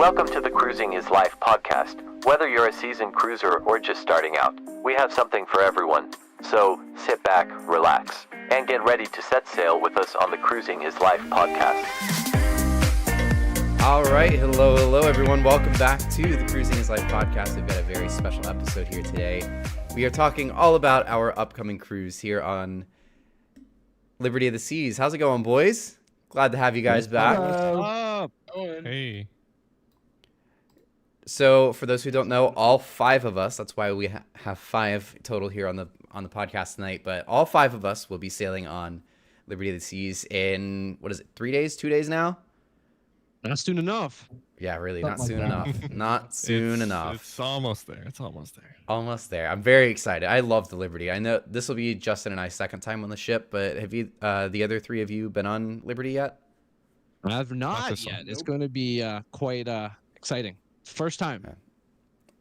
Welcome to the Cruising is Life podcast. Whether you're a seasoned cruiser or just starting out, we have something for everyone. So sit back, relax, and get ready to set sail with us on the Cruising is Life podcast. All right, hello everyone. Welcome back to the Cruising is Life podcast. We've got a very special episode here today. We are talking all about our upcoming cruise here on Liberty of the Seas. How's it going, boys? Glad to have you guys back. Hello. Hey. So, for those who don't know, all five of us, that's why we have five total here on the podcast tonight, but all five of us will be sailing on Liberty of the Seas in, 3 days, 2 days now? Not soon enough. Yeah, really, Something not soon like that. enough. Not soon enough. It's almost there. It's almost there. Almost there. I'm very excited. I love the Liberty. I know this will be Justin and I's second time on the ship, but have you, the other three of you, been on Liberty yet? I've not this yet. one. It's going to be quite exciting. First time.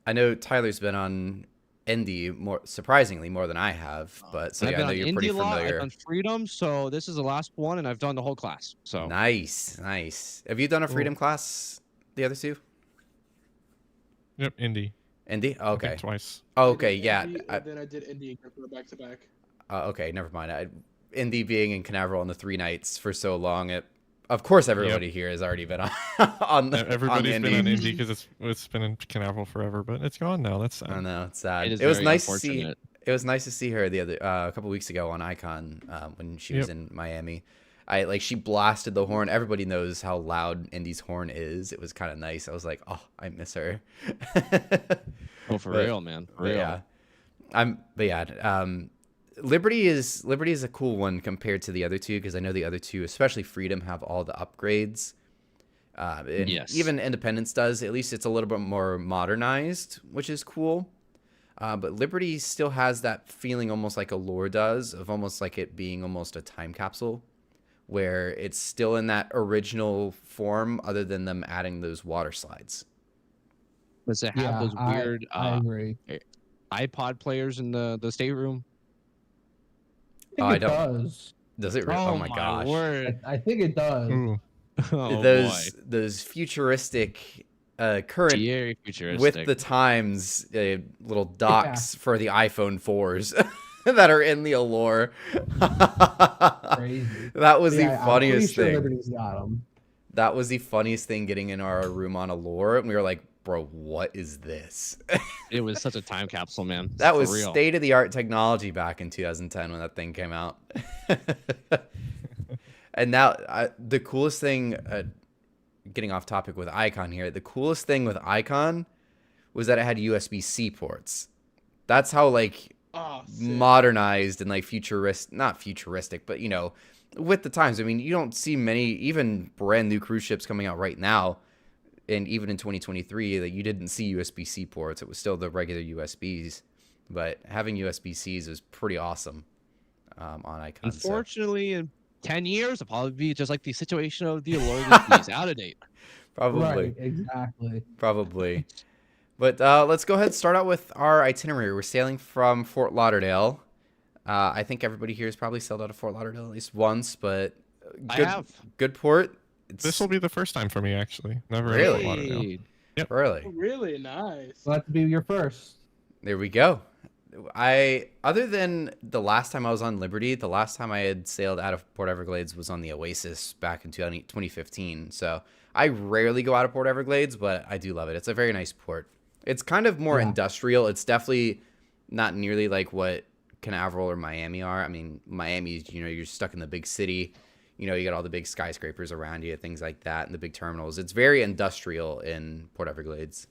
I know Tyler's been on Indy surprisingly more than I have, but so I've yeah, I been know on you're Indy pretty a lot. I've familiar. done Freedom, so this is the last one, and I've done the whole class. So Nice. Have you done a Freedom class? The other two? Yep, Indy. Indy? I Okay. think twice. Oh, okay. Yeah. And then I did Indy back to back. Okay. Never mind. Indy being in Canaveral on the 3 nights for so long, of course everybody here has already been on the Everybody's on been on Indy. Indy because it's been in Canaveral forever, but it's gone now. That's sad. I know it's sad. it is It was very nice to see. unfortunate. It was nice to see her the other a couple weeks ago on Icon when she was in Miami. She blasted the horn. Everybody knows how loud Indy's horn is. It was kind of nice. I was like, oh, I miss her. Oh, for But- real, man. For But real. yeah. Liberty is a cool one compared to the other two because I know the other two, especially Freedom, have all the upgrades. And Yes. even Independence does. At least it's a little bit more modernized, which is cool. But Liberty still has that feeling almost like Allure does, of almost like it being almost a time capsule, where it's still in that original form other than them adding those water slides. Does it have those weird I agree. iPod players in the stateroom? I It don't- does. Does it really? Oh, my gosh. Word. I think it does. Ooh. Oh, those futuristic current Very futuristic. with the times little docks for the iPhone 4s that are in the Allure. Crazy. That was the Yeah, I'm pretty funniest sure thing. Liberty's got 'em. That was the funniest thing getting in our room on Allure, and we were like, bro, what is this? It was such a time capsule, man. That For was real. state-of-the-art technology back in 2010 when that thing came out. And now, the coolest thing, getting off topic with Icon here, the coolest thing with Icon was that it had USB-C ports. That's how, Oh, modernized and, not futuristic, but, with the times. I mean, you don't see many, even brand new cruise ships coming out right now, and even in 2023, that you didn't see USB-C ports. It was still the regular USBs, but having USB-Cs was pretty awesome on Icon. So. Unfortunately, in 10 years, it'll probably be just like the situation of the Allure that's out of date. Probably, Right, exactly. probably. But let's go ahead and start out with our itinerary. We're sailing from Fort Lauderdale. I think everybody here has probably sailed out of Fort Lauderdale at least once, but I good, have. good port. This will be the first time for me, actually. Never in Really? Fort Lauderdale. Hey, Really. Really nice. Glad to be your first. There we go. Other than the last time I was on Liberty, the last time I had sailed out of Port Everglades was on the Oasis back in 2015. So I rarely go out of Port Everglades, but I do love it. It's a very nice port. It's kind of more industrial. It's definitely not nearly like what Canaveral or Miami are. I mean, Miami, you're stuck in the big city. You got all the big skyscrapers around you, things like that, and the big terminals. It's very industrial in Port Everglades.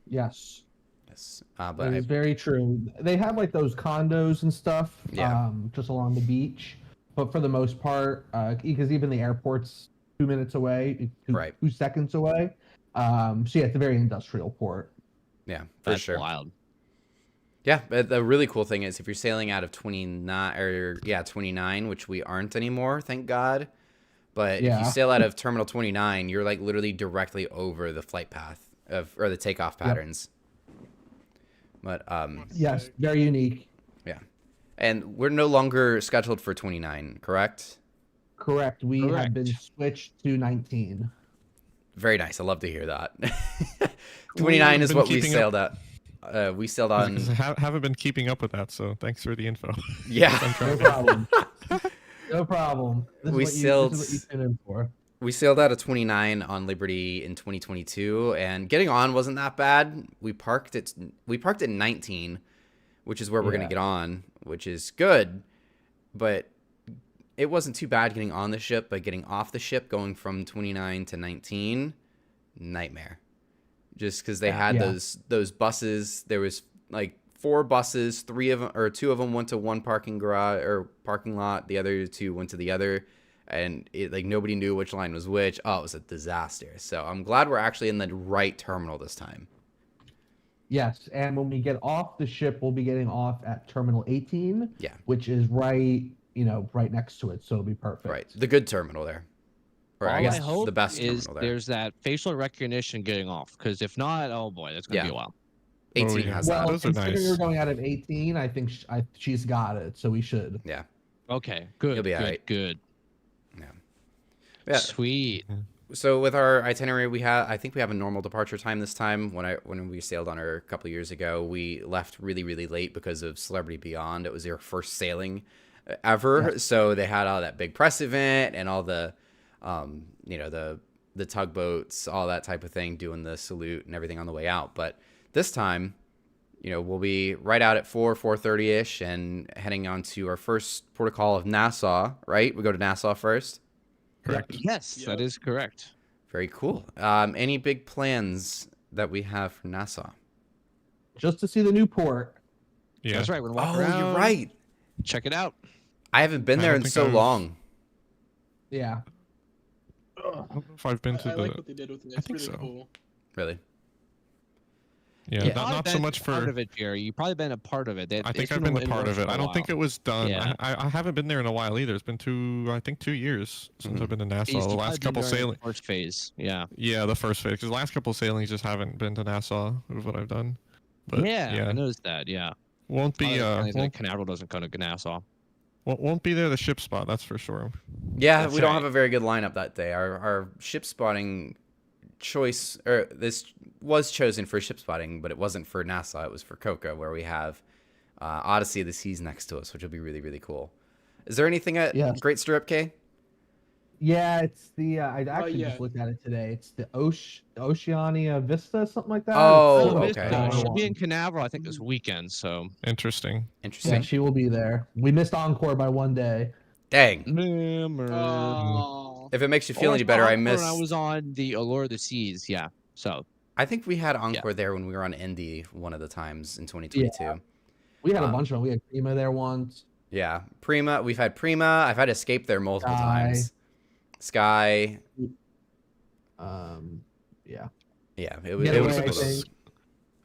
Yes. Yes. That But is very true. They have those condos and stuff Yeah. just along the beach. But for the most part, because even the airport's 2 minutes away, Right. 2 seconds away. So yeah, it's a very industrial port. yeah, for that's sure. wild. Yeah, but the really cool thing is if you're sailing out of 29, which we aren't anymore, thank God. But if Yeah. you sail out of Terminal 29, you're literally directly over the flight path or the takeoff patterns. But Yes, very unique. yeah. And we're no longer scheduled for 29, correct? Correct. We have Correct. been switched to 19. Very nice. I love to hear that. 29 is Been what we keeping sailed at. We sailed on. Because I haven't been keeping up with that, so thanks for the info. Yeah. No problem. No problem. This We is what sailed- this is what you tune in for. We sailed out of 29 on Liberty in 2022, and getting on wasn't that bad. We parked at 19, which is where we're gonna Yeah. get on, which is good, but it wasn't too bad getting on the ship. But getting off the ship, going from 29 to 19, nightmare. Just because they had Yeah. those buses, there was like 4 buses, 3 of them or 2 of them went to one parking garage or parking lot, the other 2 went to the other. And it, like nobody knew which line was which. Oh, it was a disaster. So I'm glad we're actually in the right terminal this time. Yes, and when we get off the ship, we'll be getting off at Terminal 18. Yeah. Which is right, right next to it, so it'll be perfect. Right, the good terminal there, or I All guess I hope the best is terminal there. there's that facial recognition getting off, because if not, oh boy, that's gonna be Yeah. a while. 18 yeah. has Well, that. Those are considering nice. we're going out of 18, I think she's got it, so we should. Yeah, Okay, good. You'll be good, alright. good. yeah. Sweet. So with our itinerary, I think we have a normal departure time this time. When we sailed on her a couple of years ago, we left really late because of Celebrity Beyond. It was their first sailing ever, Yes. so they had all that big press event and all the, the tugboats, all that type of thing, doing the salute and everything on the way out. But this time, we'll be right out at 4:30 ish and heading on to our first port of call of Nassau. Right, we go to Nassau first. Correct. Yes, that is correct. Very cool. Any big plans that we have for Nassau? Just to see the new port. Yeah. That's right. We're gonna walk Oh, around. you're right. Check it out. I haven't been I there don't in think so I've- long. Yeah. I don't know if I've been to I the. like what they did with it. I It's think really so. cool. Really? Yeah, Yeah. not so much part for. of it, Jerry. You've probably been a part of it. I think I've been a part of it. I don't think it was done. Yeah. I haven't been there in a while either. It's been 2 years since I've been to Nassau. The last couple sailings. First phase. Yeah. Yeah, the first phase. Because the last couple sailings just haven't been to Nassau. Is what I've done. But I noticed that. Yeah. won't be Canaveral doesn't go to Nassau. won't be there the ship spot. That's for sure. Yeah, That's we don't right. have a very good lineup that day. Our ship spotting choice, or this was chosen for ship spotting, but it wasn't for Nassau. It was for Coca, where we have Odyssey of the Seas next to us, which will be really cool. Is there anything at Yes. Great Stirrup Cay? Yeah, it's the I actually yeah. just looked at it today. It's the Oceania Vista, something like that. Oh, It's okay. the She'll be one. in Canaveral, I think, this weekend. So. Interesting. Interesting. Yeah, she will be there. We missed Encore by 1 day. Dang. Oh. If it makes you feel any better, I missed. When I was on the Allure of the Seas. Yeah. So. I think we had Encore there when we were on Indy one of the times in 2022. We had a Um, bunch of them. We had Prima there once. Yeah, Prima. We've had Prima. I've had Escape there multiple Sky. times. Sky. Yeah. Yeah, it was. Getaway, It was I close. think.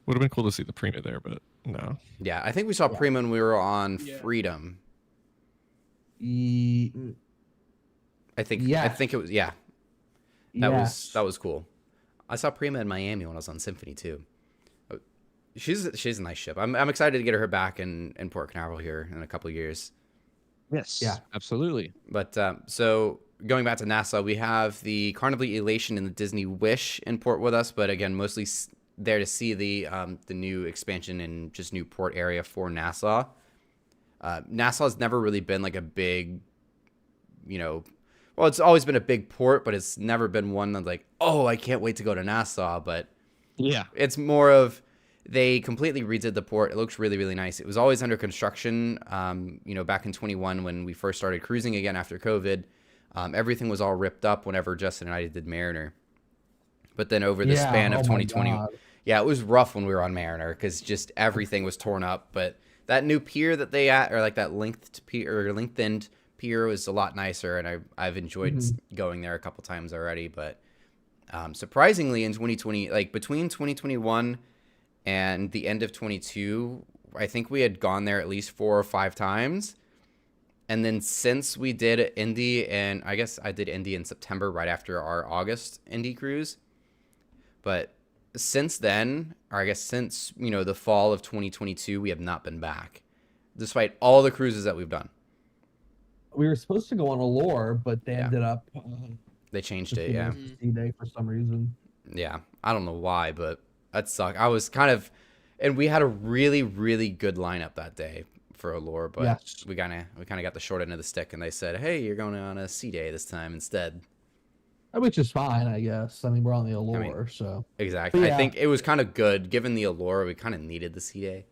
Would have been cool to see the Prima there, but no. Yeah, I think we saw Yeah. Prima when we were on Yeah. Freedom. E- I think. I Yes. think it was. Yeah, yes. that was cool. I saw Prima in Miami when I was on Symphony too. She's a nice ship. I'm excited to get her back in Port Canaveral here in a couple of years. Yes. Yeah. Absolutely. But so going back to Nassau, we have the Carnival Elation and the Disney Wish in port with us, but again, mostly there to see the new expansion and just new port area for Nassau. Nassau has never really been like a big, well, it's always been a big port, but it's never been one that's like, oh, I can't wait to go to Nassau. But Yeah. it's more of they completely redid the port. It looks really nice. It was always under construction. Back in 21 when we first started cruising again after COVID, everything was all ripped up whenever Justin and I did Mariner. But then over the span of oh my 2020, God. yeah, it was rough when we were on Mariner because just everything was torn up. But that new pier that they or like that lengthened pier was a lot nicer, and I've enjoyed going there a couple times already. But surprisingly, in 2020, like between 2021 and the end of 22, I think we had gone there at least 4 or 5 times. And then since we did Indy, and I guess I did Indy in September right after our August Indy cruise. But since then, or I guess since, the fall of 2022, we have not been back, despite all the cruises that we've done. We were supposed to go on Allure, but they Yeah. ended up They changed Just it, yeah. giving us a C-Day for some reason. Yeah, I don't know why, but that sucked. I was kind of, and we had a really, really good lineup that day for Allure, but Yes. we kind of got the short end of the stick, and they said, "Hey, you're going on a C day this time instead." Which is fine, I guess. I mean, we're on the Allure, so. Exactly. But I yeah. think it was kind of good given the Allure. We kind of needed the C day.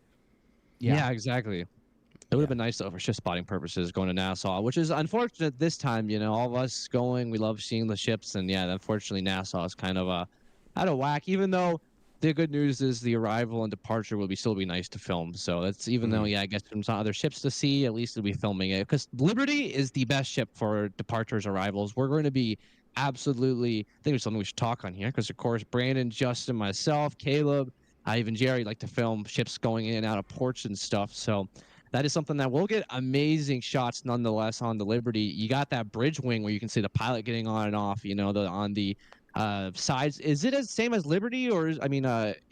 Yeah, exactly. It would have been nice though for ship spotting purposes going to Nassau, which is unfortunate this time. You know, all of us going, we love seeing the ships, and yeah, unfortunately Nassau is kind of out of whack. Even though the good news is the arrival and departure will still be nice to film. So that's even though I guess there's not other ships to see, at least we'll be filming it because Liberty is the best ship for departures, arrivals. We're going to be absolutely. I think it's something we should talk on here because of course Brandon, Justin, myself, Caleb, even Jerry like to film ships going in and out of ports and stuff. So. That is something that we'll get amazing shots nonetheless on the Liberty. You got that bridge wing where you can see the pilot getting on and off, you know, on the sides. Is it as same as Liberty or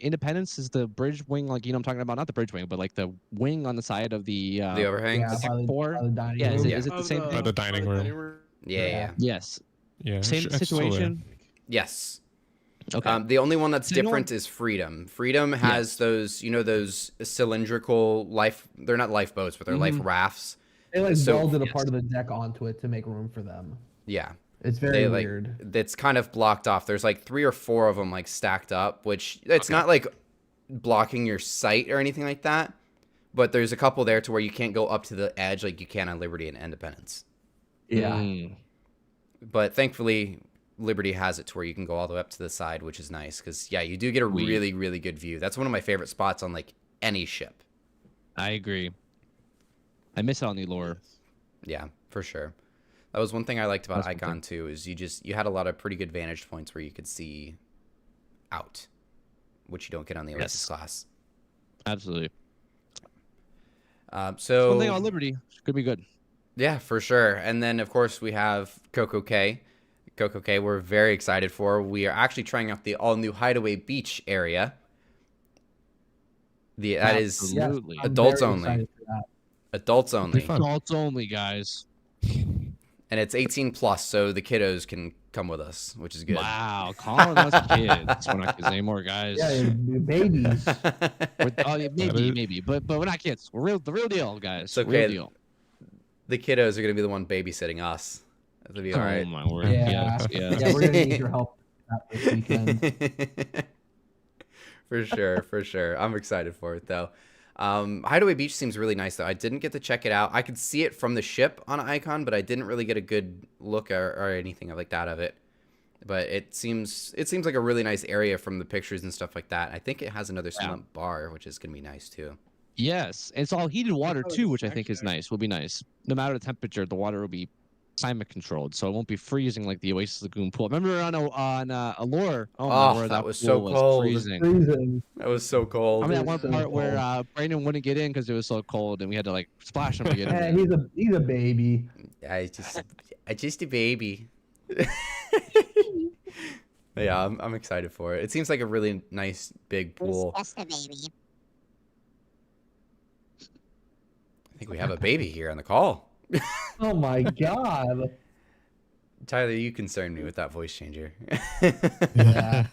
Independence is the bridge wing, like, you know, I'm talking about not the bridge wing, but like the wing on the side of the overhang. Yeah, Deck by the, four? by the dining Yeah, room. is it the same By thing? the dining room. Yeah. Yes. Yeah. Same it's still there. situation. Yes. Okay. The only one that's So you know different is Freedom. Freedom has those, you know, those cylindrical life. They're not lifeboats, but they're life rafts. They like So- welded a Yes. part of the deck onto it to make room for them. Yeah. It's very They like weird. it's kind of blocked off. There's like 3 or 4 of them like stacked up, which it's not like blocking your sight or anything like that. But there's a couple there to where you can't go up to the edge like you can on Liberty and Independence. Yeah. Mm. But thankfully, Liberty has it to where you can go all the way up to the side, which is nice because yeah, you do get a really, really good view. That's one of my favorite spots on like any ship. I agree. I miss it on the Allure. Yeah, for sure. That was one thing I liked about That's one Icon too, is you had a lot of pretty good vantage points where you could see out, which you don't get on the Oasis Yes. class. Absolutely. So One thing on Liberty could be good. yeah, for sure. And then of course we have Coco K. Coco K we're very excited for. We are actually trying out the all new Hideaway Beach area. That is Absolutely. I'm adults very only. excited for that. Adults only. fun. Adults only, guys. And it's 18 plus, so the kiddos can come with us, which is good. Wow, calling us kids. We're not kids anymore, guys. Yeah, you're babies. Maybe, but we're not kids. We're the real deal, guys. It's okay. Real deal. The kiddos are gonna be the one babysitting us. That'll be all Oh right. my word. Yeah. Yes. Yeah, we're gonna need your help this weekend. For sure, for sure. I'm excited for it though. Hideaway Beach seems really nice though. I didn't get to check it out. I could see it from the ship on Icon, but I didn't really get a good look or anything like that of it. But it seems like a really nice area from the pictures and stuff like that. I think it has another slump bar, which is gonna be nice too. Yes. It's all heated water too, which I think is nice. Will be nice. No matter the temperature, the water will be climate controlled, so it won't be freezing like the Oasis Lagoon pool. Remember on Allure? Oh, my word, that was so pool cold. freezing. Freezing. That was so cold. I mean, that one so part where cold. Brandon wouldn't get in because it was so cold, and we had to like splash him to get Yeah, in. he's a baby. I just a baby. Yeah, I'm excited for it. It seems like a really nice big pool. Just a baby. I think we have a baby here on the call. Oh my god. Tyler, you concerned me with that voice changer. Yeah.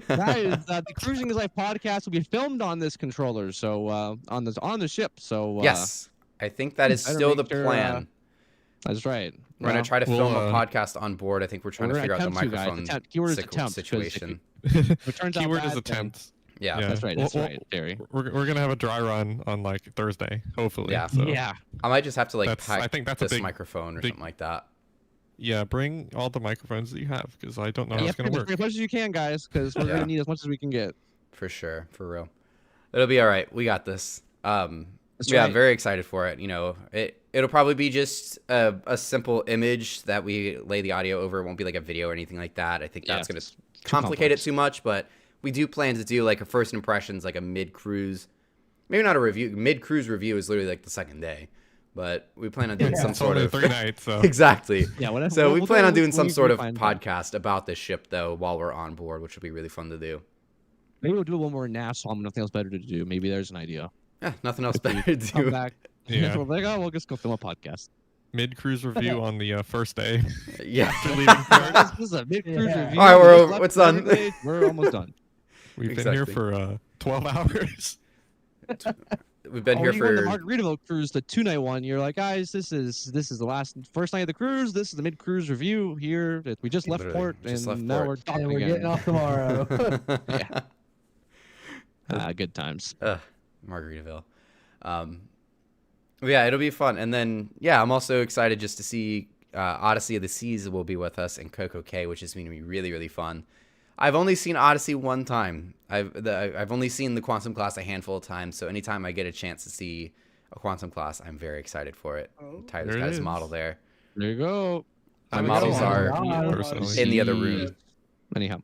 Guys, the Cruising is Life podcast will be filmed on this controller, so on the ship. So Yes, I think that is better still the make sure, plan. that's right. We're gonna Well, try to We'll, film a podcast on board. I think we're trying we're to figure gonna out the attempt to, guys. microphone Attempt. Keyword is attempt, 'cause if situation. If it turns out Keyword is bad, then- attempt. Yeah. Yeah. That's right. That's Well, right, Jerry. We're gonna have a dry run on like Thursday, hopefully. Yeah. So, Yeah. I might just have to like That's- I pack think that's a this big- microphone or big- something like that. Yeah, bring all the microphones that you have because I don't know how Yeah, it's gonna bring work. as much as you can, guys, because we're Yeah. gonna need as much as we can get. For sure, for real. It'll be all right. We got this. That's Yeah, right. I'm very excited for it. You know, it'll probably be just a simple image that we lay the audio over. It won't be like a video or anything like that. I think Yeah, that's gonna it's too complicate it complex. too much. But we do plan to do like a first impressions, like a mid cruise, maybe not a review. Mid cruise review is literally like the second day, but we plan on doing some It's sort only of 3 nights, so exactly. Yeah. Whatever. So we we'll plan do on it doing when some we sort of find it. podcast about this ship though while we're on board, which would be really fun to do. Maybe we'll do one more in Nassau. Nothing else better to do. Maybe there's an idea. Yeah, nothing else better to Come do. back. Yeah. We're like, oh, we'll just go film a podcast. mid-cruise review on the first day. Yeah. After leaving port. This is a mid-cruise Yeah. review. All right, We we're just over- left it's done. Everglades. We're almost done. We've been here Exactly. for 12 hours. We've been here When you went for the Margaritaville cruise, the 2-night one. You're like, guys, this is the first night of the cruise. This is the mid-cruise review here. We just left Literally, port, just and left now port. we're talking And we're again. getting off tomorrow. Good times. Margaritaville. But yeah, it'll be fun. And then yeah, I'm also excited just to see Odyssey of the Seas will be with us and Coco Cay, which is going to be really, really fun. I've only seen Odyssey one time. I've only seen the Quantum Class a handful of times, so anytime I get a chance to see a Quantum Class, I'm very excited for it. Tyler's There got it his is. model there. There you go. My I'm models excited are personally. in the other room. Anyhow,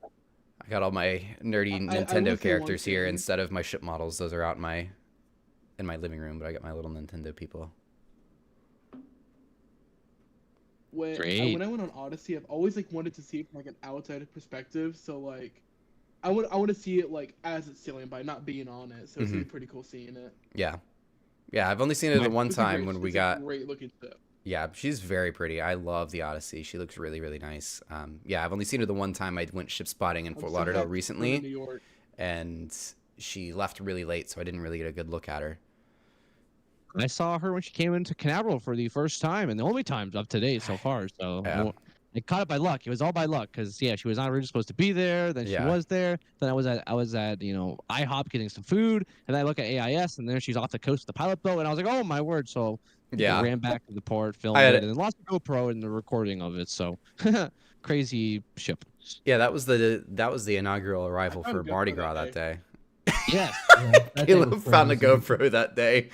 I got all my nerdy I will say Nintendo one characters here thing. instead of my ship models. Those are out in my living room, but I got my little Nintendo people. Great. When I went on Odyssey, I've always like wanted to see it from like an outside perspective. So like, I want to see it like as it's sailing by, not being on it. So it's gonna be pretty cool seeing it. Yeah. Yeah, I've only seen it the one It's a time great- when we it's a got. great looking ship. Yeah, she's very pretty. I love the Odyssey. She looks really, really nice. Yeah, I've only seen her the one time I went ship spotting in I'm Fort so Lauderdale happy for New recently, York. and she left really late, so I didn't really get a good look at her. I saw her when she came into Canaveral for the first time and the only time up to date so far. So Yeah. I caught it by luck. It was all by luck because she was not originally supposed to be there. Then she Yeah. was there. Then I was at IHOP getting some food, and I look at AIS, and there she's off the coast of the pilot boat, and I was like, oh my word! So Yeah. I ran back to the port, filmed I had it, and then lost the GoPro in the recording of it. So crazy ship. Yeah, that was the inaugural arrival found for a GoPro Mardi that Gras that day. Yes. Caleb found a GoPro that day.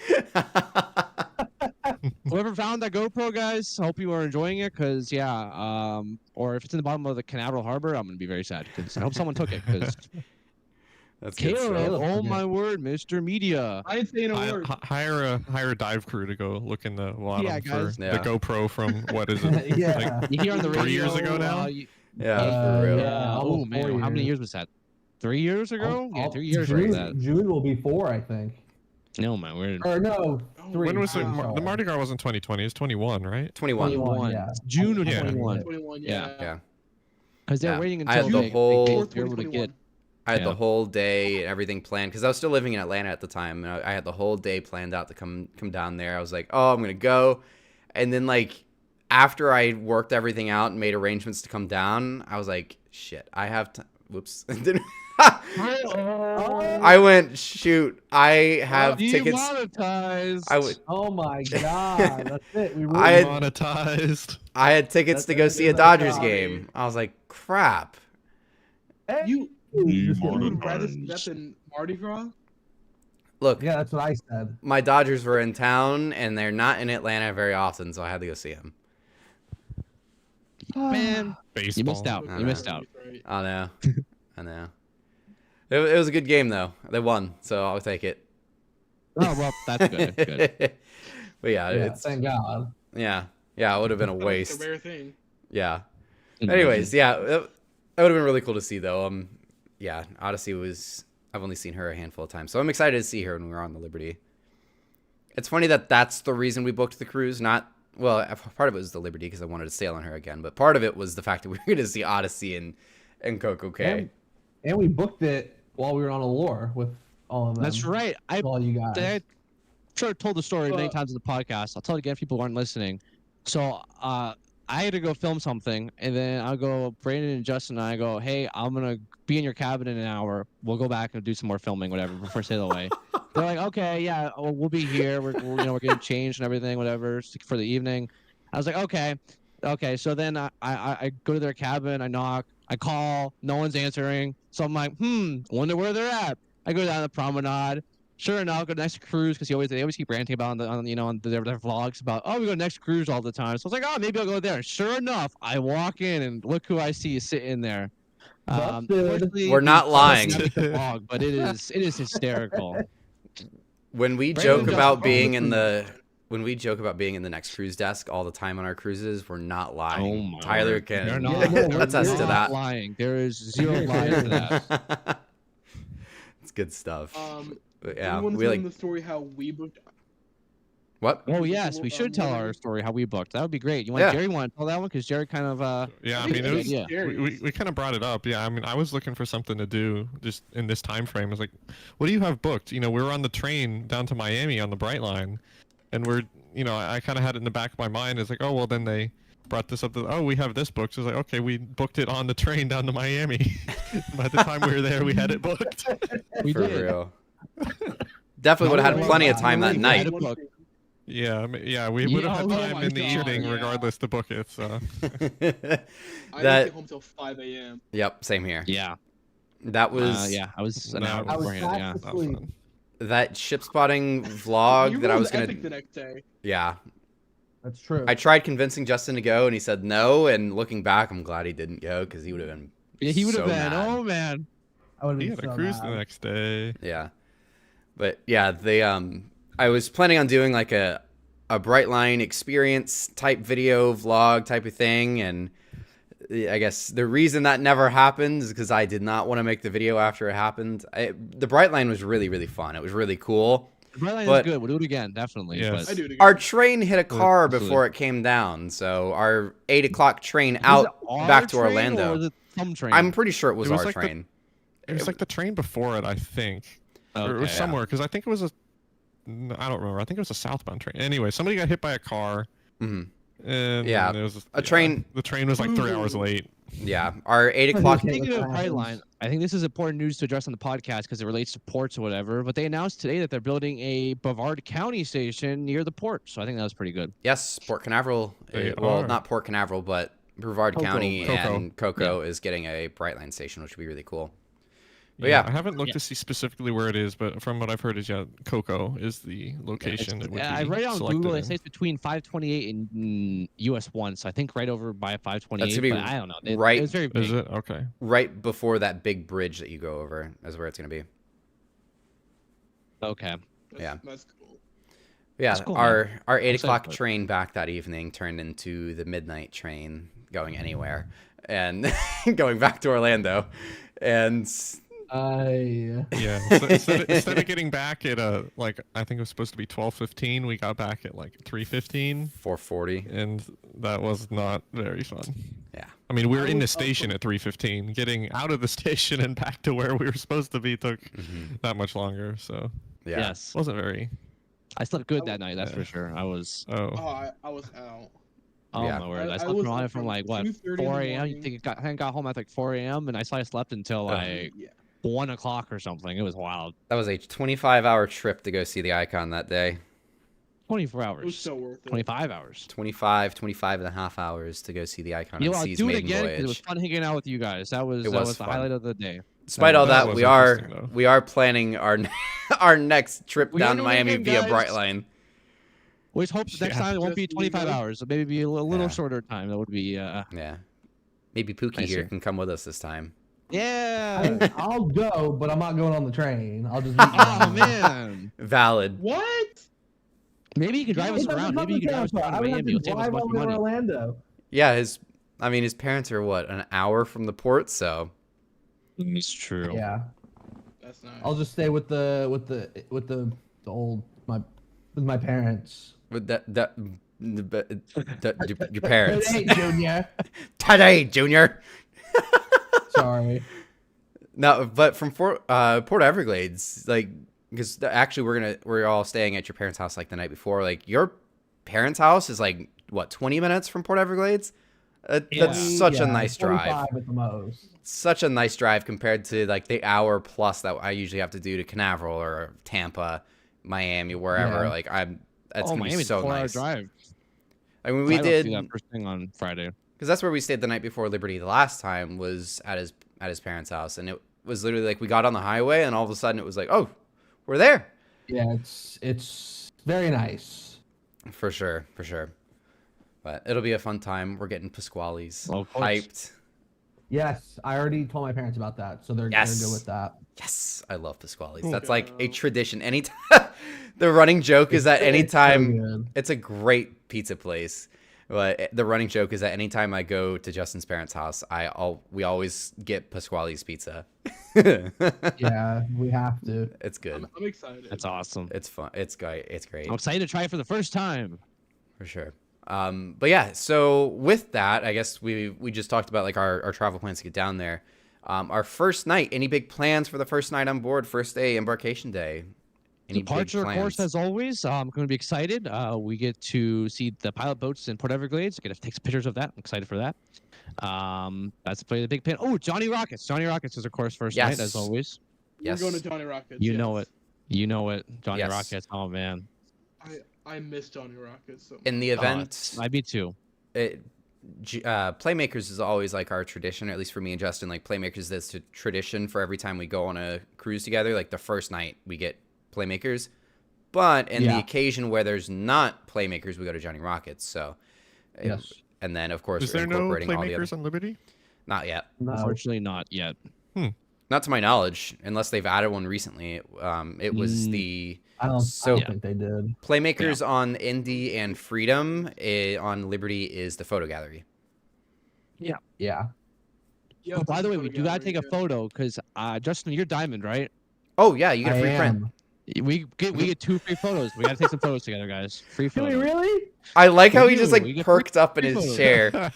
Whoever found that GoPro, guys, hope you are enjoying it. Cause or if it's in the bottom of the Canaveral Harbor, I'm gonna be very sad. Cause I hope someone took it. Cause That's good stuff. Caleb, oh my word, Mr. Media. I ain't saying a word. Hire a dive crew to go look in the bottom Yeah, for guys. Yeah. the GoPro from what is it? Yeah. Like, You hear on the 3 radio. years ago now? Yeah, for real. Yeah, Oh almost man, 4 how many years. years was that? 3 years ago? Yeah, 3 years June, like that. June will be 4, I think. No man, we're Or no, Oh, 3. when was it? Wow. The Mardi Gras wasn't 2020. It was 21, right? 21. 21, yeah. June of Yeah. 21. 21. Yeah. Yeah. Because they're Yeah. waiting I had until the whole- they're able to get. I had Yeah. the whole day and everything planned because I was still living in Atlanta at the time, and I had the whole day planned out to come down there. I was like, oh, I'm gonna go, and then like after I worked everything out and made arrangements to come down, I was like, shit, I have to. Whoops. I went, shoot, I have tickets. Demonetized. I would. Oh my god, that's it. We I had- Monetized. I had tickets to go That's see a it. Dodgers game. I was like, crap. You Just would kidding. rather see that than Mardi Gras? Look, Yeah, that's what I said. my Dodgers were in town, and they're not in Atlanta very often, so I had to go see them. Man, Baseball. you missed out. I You know. missed out. Right. I know. I know. It was a good game, though. They won, so I'll take it. Oh well, that's good. Good. But yeah, Yeah, it's thank God. yeah, it would have been a That was waste. a rare thing. Yeah. Anyways, yeah, that would have been really cool to see, though. Yeah, Odyssey was. I've only seen her a handful of times, so I'm excited to see her when we're on the Liberty. It's funny that that's the reason we booked the cruise. Not well, part of it was the Liberty because I wanted to sail on her again, but part of it was the fact that we were going to see Odyssey and Coco Cay. And we booked it while we were on Allure with all of them. That's right. All you guys. I sure told the story many Well- times in the podcast. I'll tell it again if people aren't listening. So I had to go film something, and then I'll go, Brandon and Justin and I go, hey, I'm going to be in your cabin in an hour. We'll go back and do some more filming, whatever, before sail away. They're like, okay, yeah, we'll be here. We're getting changed and everything, whatever, for the evening. I was like, okay. So then I go to their cabin, I knock, I call, no one's answering. So I'm like, wonder where they're at. I go down the promenade. Sure enough, go to next cruise because they always keep ranting about on their vlogs about, oh, we go next cruise all the time. So I was like, oh, maybe I'll go there. Sure enough, I walk in and look who I see sitting there. Busted. Unfortunately, We're not the lying. doesn't make the vlog, but it is hysterical. When we Brandon joke does about all being the in the next cruise desk all the time on our cruises, we're not lying. Oh my Tyler word. can They're not. attest We're to not that. lying. There is zero lying to that. It's good stuff. But yeah, Everyone's we telling like the story how we booked. What? Oh Cruise yes, Festival, we should tell our morning. story how we booked. That would be great. Yeah. Jerry want to tell that one because Jerry kind of Yeah, I think mean, it's it was, yeah. Jerry's. we kind of brought it up. Yeah, I mean, I was looking for something to do just in this time frame. I was like, what do you have booked? You know, we were on the train down to Miami on the Brightline, and we're, you know, I kind of had it in the back of my mind. It's like, oh, well, then they brought this up. Oh, we have this booked. So it's like, okay, we booked it on the train down to Miami. By the time we were there, we had it booked. We For did. real. Definitely would have had plenty of time that Really night. had a book. Yeah, yeah, we would have had oh time my in the God, evening yeah. regardless to book it. So I didn't That- get home till 5 a.m. Yep, same here. Yeah. That was Yeah. I was an No, hour I was beforehand. Yeah. fast that was asleep. fun. that ship spotting You vlog that I ruined was gonna. Epic the next day. Yeah, That's true. I tried convincing Justin to go, and he said no. And looking back, I'm glad he didn't go because he would have been. Yeah, he would have so been. mad. Oh man. I would He have had been a so cruise mad. the next day. Yeah, but yeah, they I was planning on doing like a Brightline experience type video vlog type of thing, and I guess the reason that never happened is because I did not want to make the video after it happened. The Brightline was really, really fun. It was really cool. Brightline But- is good. We'll do it again, definitely. Yes. I do it again. Our train hit a car absolutely. before it came down, so our 8 o'clock train Was out it our back to train, Orlando. Or was it some train? I'm pretty sure it was It was our like the- train. It was like the train before it, I think. Or it was Okay. somewhere, because I think it was a... no, I don't remember. I think it was a southbound train. Anyway, somebody got hit by a car, hmm and Yeah, it was a train- The train was like 3 hours Ooh. late. Yeah, our 8 o'clock. Okay. Speaking of what happens. Brightline, I think this is important news to address on the podcast because it relates to ports or whatever. But they announced today that they're building a Brevard County station near the port, so I think that was pretty good. Yes, Port Canaveral. They Well, are. not Port Canaveral, but Brevard Cocoa. County Cocoa. and Cocoa is getting a Brightline station, which would be really cool. But yeah. I haven't looked Yeah. to see specifically where it is, but from what I've heard is, yeah, Cocoa is the location. it would Yeah, I be read it on selected Google. It in. says between 528 and US 1, so I think right over by 528. That's gonna be but I don't know. right- It was very big. Is it? Okay. Right before that big bridge that you go over is where it's going to be. Okay. Yeah. That's cool. Yeah, That's cool, our 8 excited o'clock for it. train back that evening turned into the midnight train going anywhere and going back to Orlando. And I Yeah. So instead of getting back at like I think it was supposed to be 12:15, we got back at like 3:15, 4:40. and that was not very fun. Yeah. I mean, we were I in the was station also- at 3:15. Getting out of the station and back to where we were supposed to be took Mhm. that much longer. So Yeah. Yes. wasn't very. I slept good that night, that's Yeah. for sure. I was. Oh. Oh, I was out. Oh Yeah. my word! I I slept was on it up from from like what 2:30 in the 4 a.m. You morning. think I got home at like 4 a.m. and I slept until like Yeah. 1 o'clock or something. It was wild. That was a 25-hour trip to go see the icon that day. 24 It was hours. so worth it. 25 hours. 25 and a half hours to go see the icon You and know, I'll Sea's do it maiden again because voyage. it was fun hanging out with you guys. That was It that was was the fun. highlight of the day. Despite all that that, was we are interesting, though. planning our our next trip We down are to doing it Miami again, via guys. Brightline. We just hope next Yeah. time it won't be Just leave 25 it. hours. So maybe be a little Yeah. shorter time. That would be Yeah. Maybe Pookie Nicer. here can come with us this time. yeah. I'll go, but I'm not going on the train. I'll just. Meet Oh man. Valid. What? Maybe you could drive us It doesn't around. Maybe you could drive us count, around I to would have Miami. to It'll save us a drive bunch of over to money. Orlando. Yeah, his parents are what, an hour from the port, so It's true. Yeah, That's nice. I'll just stay with the old with my parents. with your parents. Hey, Junior. Today, Junior. Sorry. No, but from Port Everglades, like, because actually we're all staying at your parents' house like the night before. Like, your parents' house is like what, 20 minutes from Port Everglades? That's such a Yeah, nice drive. 45 at the most. Such a nice drive compared to like the hour plus that I usually have to do to Canaveral or Tampa, Miami, wherever. Yeah. Like that's Oh, gonna be Miami's so a 4-hour nice. drive. I mean, So we I don't did do that first thing on Friday. because that's where we stayed the night before Liberty the last time was at his parents' house, and it was literally like we got on the highway and all of a sudden it was like, oh, we're there. Yeah, it's very nice. For sure. But it'll be a fun time. We're getting Pasquale's Well, of course. hyped. Yes, I already told my parents about that, so they're Yes. good with that. Yes, I love Pasquale's. Oh, That's like a yeah. tradition. Anytime the running joke is that It's so anytime good. it's a great pizza place. But the running joke is that anytime I go to Justin's parents' house, we always get Pasquale's pizza. Yeah, we have to. It's good. I'm excited. That's awesome. It's fun. It's great. It's great I'm excited to try it for the first time. for sure. But yeah, so with that, I guess we just talked about like our travel plans to get down there. Our first night. Any big plans for the first night on board? First day, embarkation day. Any big Departure course plans? as always. I'm going to be excited. We get to see the pilot boats in Port Everglades. Get to take some pictures of that. I'm excited for that. That's probably the big plan. Oh, Johnny Rockets. Johnny Rockets is of course first night Yes. as always. Yes. We're going to Johnny Rockets. You know yes. it. You know it. Johnny Yes. Rockets. Oh man. I miss Johnny Rockets so much. In the Oh, event, I be too. Playmakers is always like our tradition, or at least for me and Justin. Like Playmakers is a tradition for every time we go on a cruise together. Like the first night we get Playmakers, but in the Yeah. occasion where there's not Playmakers, we go to Johnny Rockets. So, Yes. and then of course Is we're there no incorporating all the other. playmakers on Liberty? Not yet, No. Unfortunately, not yet. not to my knowledge, unless they've added one recently. It was Mm. the I don't So- think they did. Playmakers on Indy and Freedom. On Liberty is the photo gallery. Yeah. Yeah, Oh, by the way, we do gotta take a yeah. photo because Justin, you're Diamond, right? Oh yeah, you get a I free print. am. We get 2 free photos. We gotta take some photos together, guys. Free Do we photos. really? I like how We he just do. like We get perked up in free his photos. chair.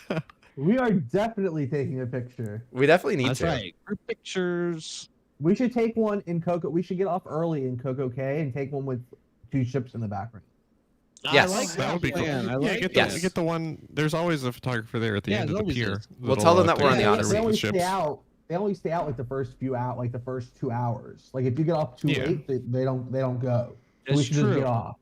We are definitely taking a picture. We definitely need That's to. right. Group pictures. We should take one in Coco. We should get off early in Coco Cay and take one with 2 ships in the background. Yes. I like That would be cool. plan. I Yeah, like get that. the, Yes. get the one. There's always a photographer there at the Yeah, end of there the always pier. is. We'll tell them that we're on the they, Odyssey they only ships. stay out. They only stay out like the first few out, like the first 2 hours. Like if you get off too Yeah. late, they don't go. So we It's should just true. get off.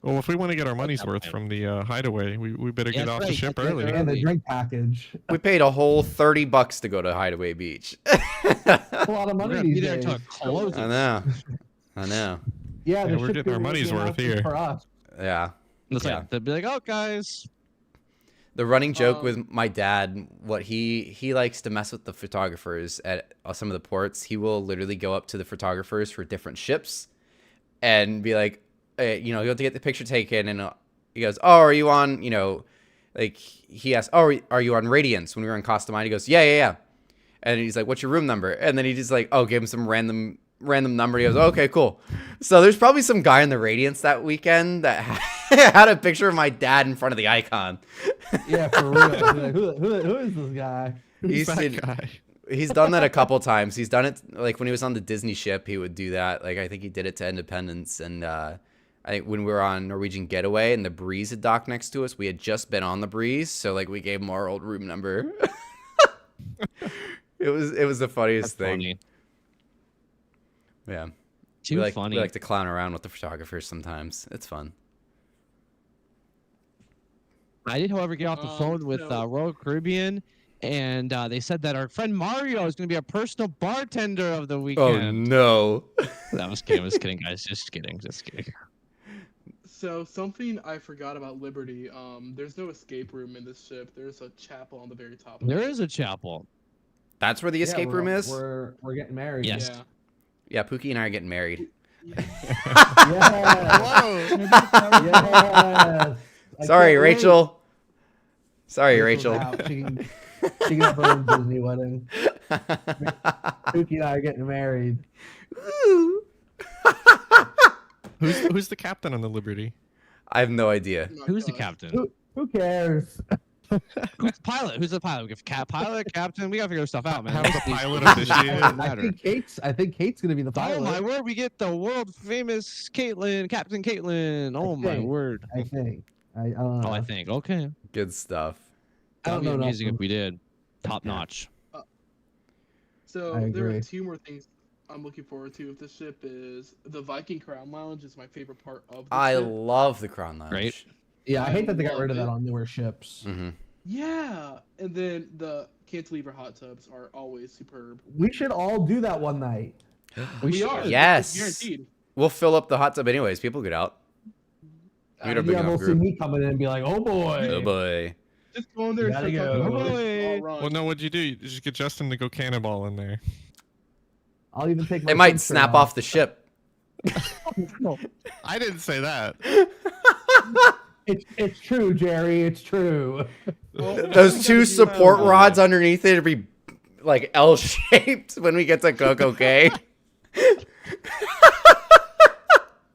Well, if we want to get our money's that worth plan. from the hideaway, we better Yeah, get that's off the right. ship Get early. there. And the Early. drink package. We paid a whole $30 to go to Hideaway Beach. That's a lot of We're money gonna be these there days. until it closes. I know. I know. Yeah, Yeah, the we're ship getting our fee money's would be worth enough here. for us. Yeah. It's Yeah. like they'll be like, "Oh, guys, The running joke Um, with my dad, what he likes to mess with the photographers at some of the ports. He will literally go up to the photographers for different ships and be like, you know, he'll get the picture taken and he goes, "Oh, are you on, you know," like he asks, "Oh, are you on Radiance?" When we were in Costa Mine, he goes, "Yeah." And he's like, "What's your room number?" And then he just like, "Oh, give him some random number." He goes, "Okay, cool." So there's probably some guy in the Radiance that weekend that had a picture of my dad in front of the icon. Yeah, for real. Like, who is this guy? He's That seen- guy. He's done that a couple times. He's done it like when he was on the Disney ship, he would do that. Like I think he did it to Independence, and I think when we were on Norwegian Getaway and the Breeze had docked next to us, we had just been on the Breeze, so like we gave him our old room number. It was the funniest that's thing. funny. Yeah, Too we funny." like to clown around with the photographers sometimes. It's fun. I did, however, get off the phone with so- Royal Caribbean, and they said that our friend Mario is going to be our personal bartender of the Oh weekend. no! That was kidding. I was kidding, guys. Just kidding. Just kidding. So something I forgot about Liberty. There's no escape room in this ship. There's a chapel on the very top. Of There it. is a chapel. That's where the escape room is. We're getting married. Yes. Yeah. Yeah, Pookie and I are getting married. Yes. Whoa! Yes. I Sorry, can't wait. Rachel. Sorry, Rachel's Rachel. out. She can have her own Disney wedding. Pookie and I are getting married. Who's the captain on the Liberty? I have no idea. Oh my Who's the gosh. captain? Who cares? Who's the pilot? Who's the pilot? We have pilot, captain. We gotta figure stuff out, man. How's the pilot officiated? I think Kate's gonna be the Oh my pilot. word! We get the world famous Caitlin, Captain Caitlin. Oh my think. word! I think. I don't know. Oh, I think. Okay. Good stuff. I That don't would be know amazing nothing. if we did. Top notch. So I there are agree. 2 more things I'm looking forward to with this ship. Is the Viking Crown Lounge is my favorite part of the I ship. love the Crown Lounge. Great. Yeah, I hate that they got love rid of that it. on newer ships. Mm-hmm. Yeah, and then the cantilever hot tubs are always superb. We should all do that one night. We are. Yes. It's guaranteed. We'll fill up the hot tub anyways. People get out. We got a And big yeah, enough they'll see group. me coming in and be like, "Oh boy." Oh boy. Just go in there and Gotta start go. talking about Boy. it. All run. Well, no, what'd you do? You just get Justin to go cannonball in there. I'll even take. They my might swim shirt snap off the ship. I didn't say that. It's true, Jerry. It's true. Oh, Those 2 you support have- rods underneath it would be like L shaped when we get to Coco Cay.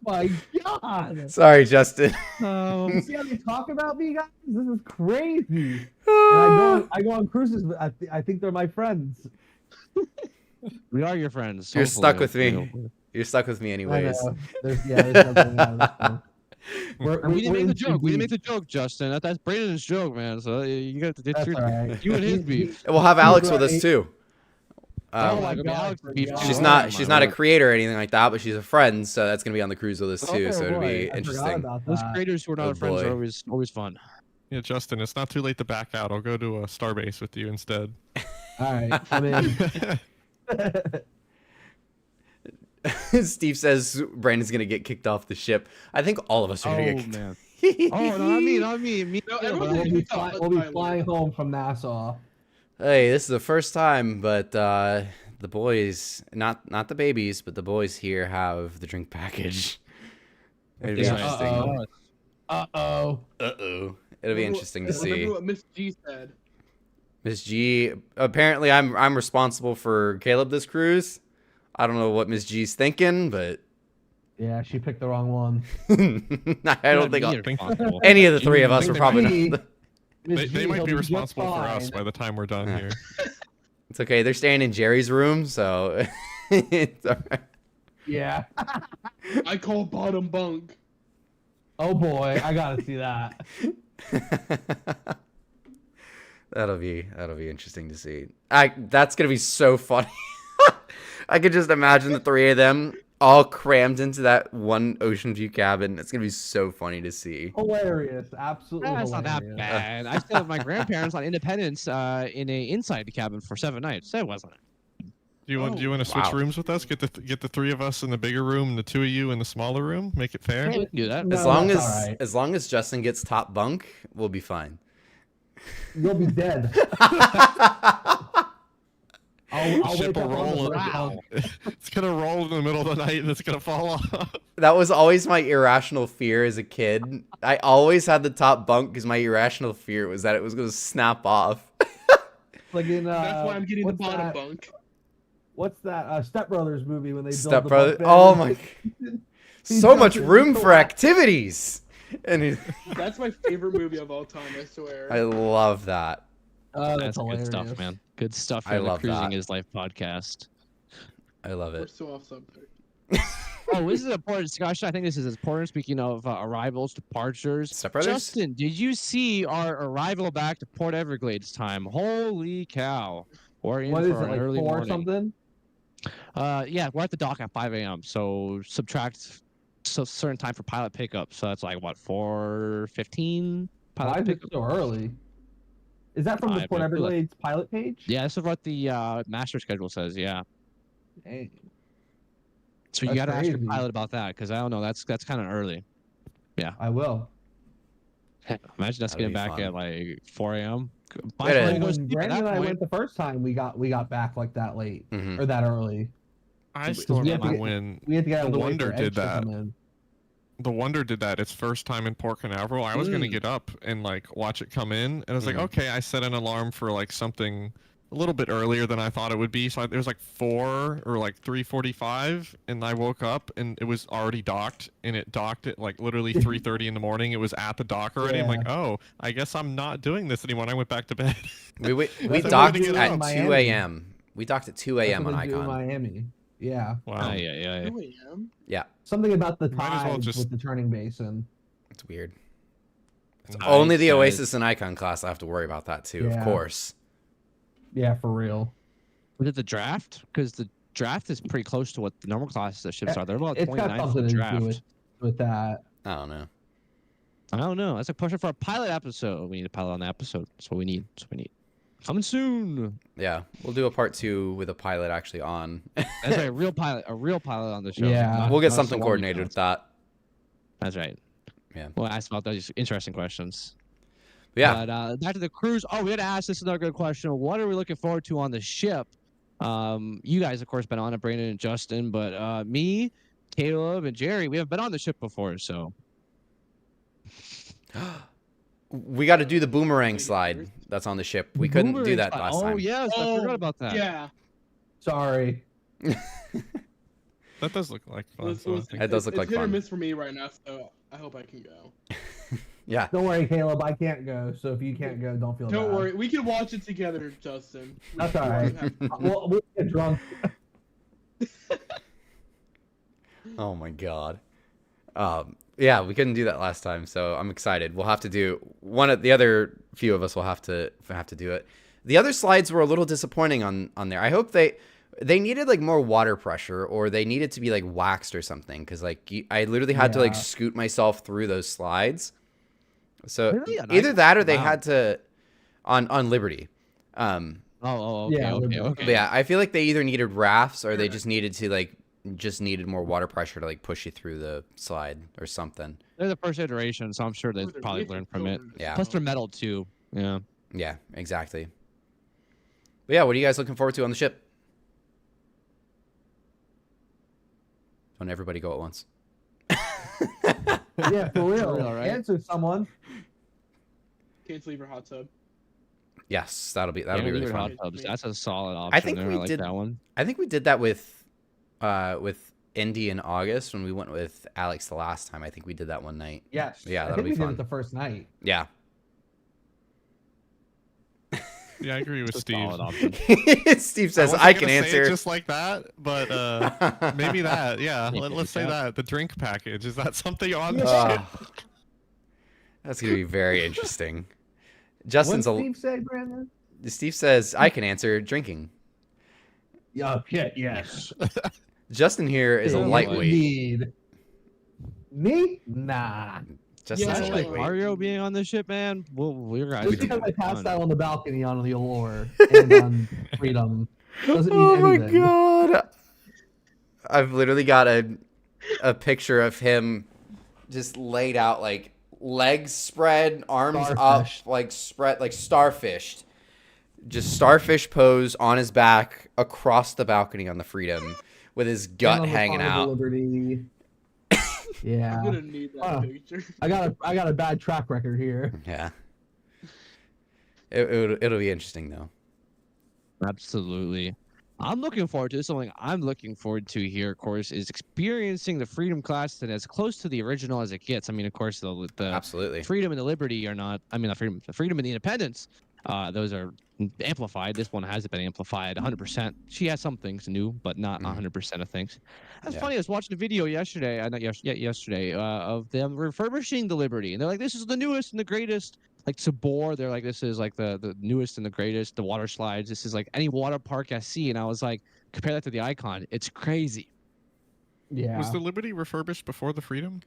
My God. Sorry, Justin. You see how they talk about me, guys? This is crazy. And I go on cruises, but I think they're my friends. We are your friends. You're hopefully, stuck with hopefully, me. hopefully. You're stuck with me I anyways. know. There's nothing out of this one. We didn't make the joke. We didn't make the. the joke, Justin. That's Brandon's joke, man. So you got to That's all right. you and his beef. We'll have Alex with us right. too. Oh my my God, God, beef forgot. too. She's Oh not my she's not a word. creator or anything like that, but she's a friend, so that's gonna be on the cruise with us too. Okay, So it'll boy, be I forgot interesting. about Those that. creators who are not Oh, friends boy. are always fun. Yeah, Justin, it's not too late to back out. I'll go to a Starbase with you instead. All right, I'm in. Steve says Brandon's gonna get kicked off the ship. I think all of us are Oh gonna get man. kicked. Oh no, not me. Me. No, too, everyone but did We'll be, kicked off. we'll be That's flying Tyler. home from Nassau. Hey, this is the first time, but the boys, not the babies, but the boys here have the drink package. It'll be Yeah. interesting. Uh-oh. Uh-oh. It'll be interesting to see. Remember what Miss G said. Miss G, apparently I'm responsible for Caleb this cruise. I don't know what Miss G's thinking, but Yeah, she picked the wrong one. I don't think You're responsible. any of the three of I us think were they probably might not. Miss They G, might he'll be just responsible for us fine. by the time we're done Yeah. here. It's okay. They're staying in Jerry's room, so it's all right. Yeah. I call bottom bunk. Oh boy, I gotta see that. That'll be interesting to see. That's gonna be so funny. I could just imagine the three of them all crammed into that one ocean view cabin. It's gonna be so funny to see. Hilarious, absolutely That's not hilarious. that bad. I stayed with my grandparents on Independence in a inside cabin for 7 nights. That wasn't it. Do you want to switch wow. rooms with us? Get the three of us in the bigger room, and the two of you in the smaller room. Make it fair. Yeah, we can do that. No, As long that's as all right. as long as Justin gets top bunk, we'll be fine. You'll be dead. I'll Ship wake will up on the roll. ground. It's gonna roll in the middle of the night, and it's gonna fall off. That was always my irrational fear as a kid. I always had the top bunk because my irrational fear was that it was going to snap off. Like in, That's why I'm getting the what's bottom that- bunk. What's that Step Brothers movie when they build Step the brother. bunk bed? Oh my. He So jumps much in room the for lap. activities. And That's my favorite movie of all time, I swear. I love that. Oh, That's good hilarious. stuff, man. Good stuff I here on the love Cruising that. Is Life podcast. I love We're it. so off subject. Oh, this is an important discussion. I think this is important. Speaking of arrivals, departures. Step Brothers? Justin, did you see our arrival back to Port Everglades time? Holy cow! We're in What is for it, an like early 4 or morning. something? Yeah, we're at the dock at 5 a.m. So subtract certain time for pilot pickup. So that's like what 4:15 Why pilot is it pickup. so early? Is that from I the have Port no clue. Everglades pilot page? Yeah, this is what the master schedule says. Yeah. Dang. So you That's got to ask your crazy. pilot about that because I don't know. That's kind of early. I will. Imagine us That'd getting be back fun. at like 4 a.m. Wait a- Might as well When go sleep at Brandon that and I point. went the first time, we got back like that late Mhm. or that early. I still we have to remember get- when We had to get out of The the way Wonder for did Edge to that. come in. the Wonder did that its first time in Port Canaveral. I was gonna get up and like watch it come in, and I was like, Mhm. okay, I set an alarm for like something a little bit earlier than I thought it would be. So it was like 4 or like 3:45, and I woke up and it was already docked, and it docked at like literally 3:30 in the morning. It was at the dock already. I'm like, oh, I guess I'm not doing this anymore. And I went back to bed. We That's docked what they do at in 2 Miami. a.m. We docked at 2 a.m. That's on what they do in Icon. Miami. Yeah. Wow. Yeah. 2 a.m. Yeah, Something about the Might as well tides just- with the turning basin. it's weird. Nice, Only the guys. Oasis and Icon class I have to worry about that too, of Yeah. course. Yeah, for real. Was it the draft? Because the draft is pretty close to what the normal classes of ships are. They're about It's got 29 for something the to draft. do with that. I don't know. I don't know. That's a question for a pilot episode. We need a pilot on the episode. That's what we need. Coming soon. Yeah, we'll do a part 2 with a pilot actually on. That's right. A real pilot on the show. Yeah. Not- We'll get not something the one we coordinated with found. that. That's right. Yeah. We'll ask about those interesting questions. But yeah, But back to the cruise. Oh, we had to ask. This is another good question. What are we looking forward to on the ship? You guys, of course, been on it, Brandon and Justin, but me, Caleb, and Jerry, we haven't been on the ship before, so We got to do the boomerang slide that's on the ship. We couldn't do Boomerang that slide. last time. Oh yes, I forgot about that. Yeah. Sorry. That does look like fun. Listen, So I listen, think- It does look it's like hit or fun. miss for me right now, so I hope I can go. Yeah. Don't worry, Caleb. I can't go. So if you can't go, don't feel Don't bad. worry, we can watch it together, Justin. That's all right. We'll get drunk. Oh my god. Yeah, we couldn't do that last time, so I'm excited. We'll have to do one of the other few of us will have to do it. The other slides were a little disappointing on there. I hope they needed like more water pressure, or they needed to be like waxed or something, because like I literally had to like Yeah. scoot myself through those slides. So Really? And either that or they wow. had to on Liberty. Okay, Yeah, okay, Liberty. okay. But yeah, I feel like they either needed rafts or they Sure. just needed to like needed more water pressure to like push you through the slide or something. They're the first iteration, so I'm sure they They're probably really learned from it. children, Yeah. Plus, so- they're metal too. Yeah. Yeah, exactly. But yeah, what are you guys looking forward to on the ship? Don't everybody go at once. Yeah, for real. real, right? Answer someone. Can't leave your hot tub. Yes, that'll be really Intermediate fun. hot tubs. That's a solid option. think there. we I like did- that one. I think we did that with Indy in August when we went with Alex the last time. I think we did that one night. Yes. Yeah, I that'll think be we fun. did it the first night. Yeah. Yeah, I agree with It's a Steve. solid option. Steve says wasn't I gonna can say it answer. just like that, but maybe that. Yeah, Yeah, let's say yeah. that. The drink package, is that something on the Yeah. ship? That's gonna be very interesting. What Justin's did a Steve say, Brandon? Steve says I can answer drinking. Yeah, yes. Justin here is a Yeah, lightweight. Indeed. Me? Nah. Justin's Yeah, a like lightweight. Mario being on the ship, man. Well, we're guys. Just are because I having passed fun. out on the balcony on the Allure and on Freedom doesn't mean Oh my anything. god! I've literally got a picture of him just laid out, like legs spread, arms Starfish. up, like spread, like starfished. Just starfish pose on his back across the balcony on the Freedom with his And gut on the hanging Carnival out. Liberty. Yeah. I'm gonna need that Oh. picture. I got a bad track record here. Yeah. It'll be interesting though. Absolutely. I'm looking forward to something I'm looking forward to here, of course, is experiencing the Freedom class and as close to the original as it gets. I mean, of course, the Absolutely. Freedom and the Liberty are not. I mean, the Freedom and the Independence. Those are amplified. This one hasn't been amplified 100%. She has some things new, but not 100% of things. That's Yeah. funny. I was watching a video yesterday, yesterday, of them refurbishing the Liberty, and they're like, "This is the newest and the greatest." Like Sabor, they're like, "This is like the newest and the greatest." The water slides. This is like any water park I see, and I was like, compare that to the Icon. It's crazy. Yeah. Was the Liberty refurbished before the Freedom?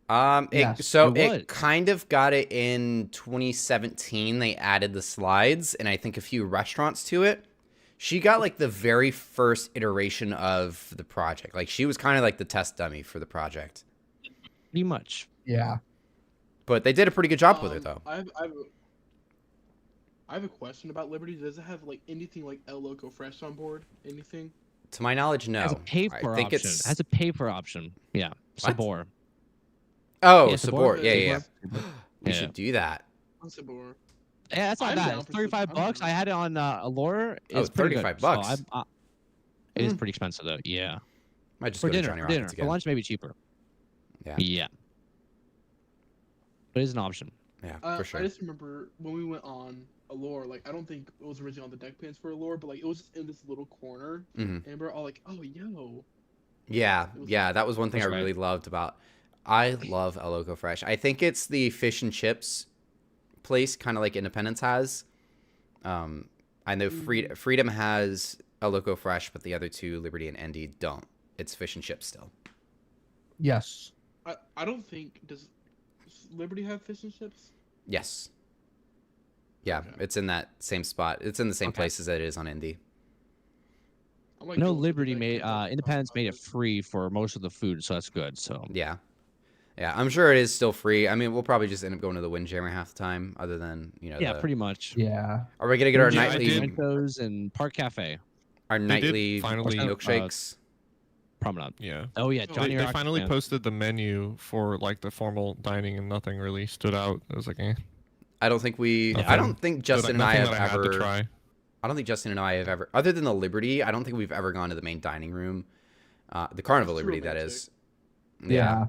Yes, it It was. kind of got it in 2017. They added the slides and I think a few restaurants to it. She got like the very first iteration of the project. Like she was kind of like the test dummy for the project. Pretty much. Yeah. But they did a pretty good job with it though. I have a question about Liberty. Does it have like anything like El Loco Fresh on board? Anything? To my knowledge, no. Has a pay for I think option. it's Has a pay for option. Yeah. What? Sabor. oh Yeah, support. Sabor. Yeah, yeah. Sabor. We Yeah. should do that. On Sabor. Yeah, that's not I'm bad. down It's for 35 I'm bucks. down. I had it on Allure. Oh, It's pretty good. 35 So bucks. it is pretty expensive though. Yeah. Might just For go to dinner. Johnny For dinner. Rockets For again. lunch, maybe cheaper. Yeah. Yeah. But it's an option. Yeah, for sure. I just remember when we went on Allure, like I don't think it was originally on the deck plans for Allure, but like it was just in this little corner, Mhm. and we're all like, "Oh, yo." Yeah, It was- yeah, that was one thing I That's right. really loved about. I love El Loco Fresh. I think it's the fish and chips place, kind of like Independence has. I know Freedom has El Loco Fresh, but the other two, Liberty and Endy, don't. It's fish and chips still. Yes. I don't think does Liberty have fish and chips? Yes. Yeah, Okay. it's in that same spot. It's in the same Okay. place as it is on Indy. I'm like, No, going for the Liberty deck made plans, like, Independence made it $5. free for most of the food, so that's good. So Yeah. Yeah, I'm sure it is still free. I mean, we'll probably just end up going to the Windjammer half the time, other than, yeah, pretty much. Yeah. Are we gonna get our Yeah, I nightly did. Mentos and Park Cafe our They did nightly finally, milkshakes? Promenade. Yeah. Oh yeah, They- Johnny They Rock- finally yeah. posted the menu for like the formal dining, and nothing really stood out. It was like, eh. I don't think we. I Nothing. don't think Justin and I Nothing have that I had to ever. try. I don't think Justin and I have ever, other than the Liberty. I don't think we've ever gone to the main dining room, the Carnival It's Liberty. That romantic. is. Yeah.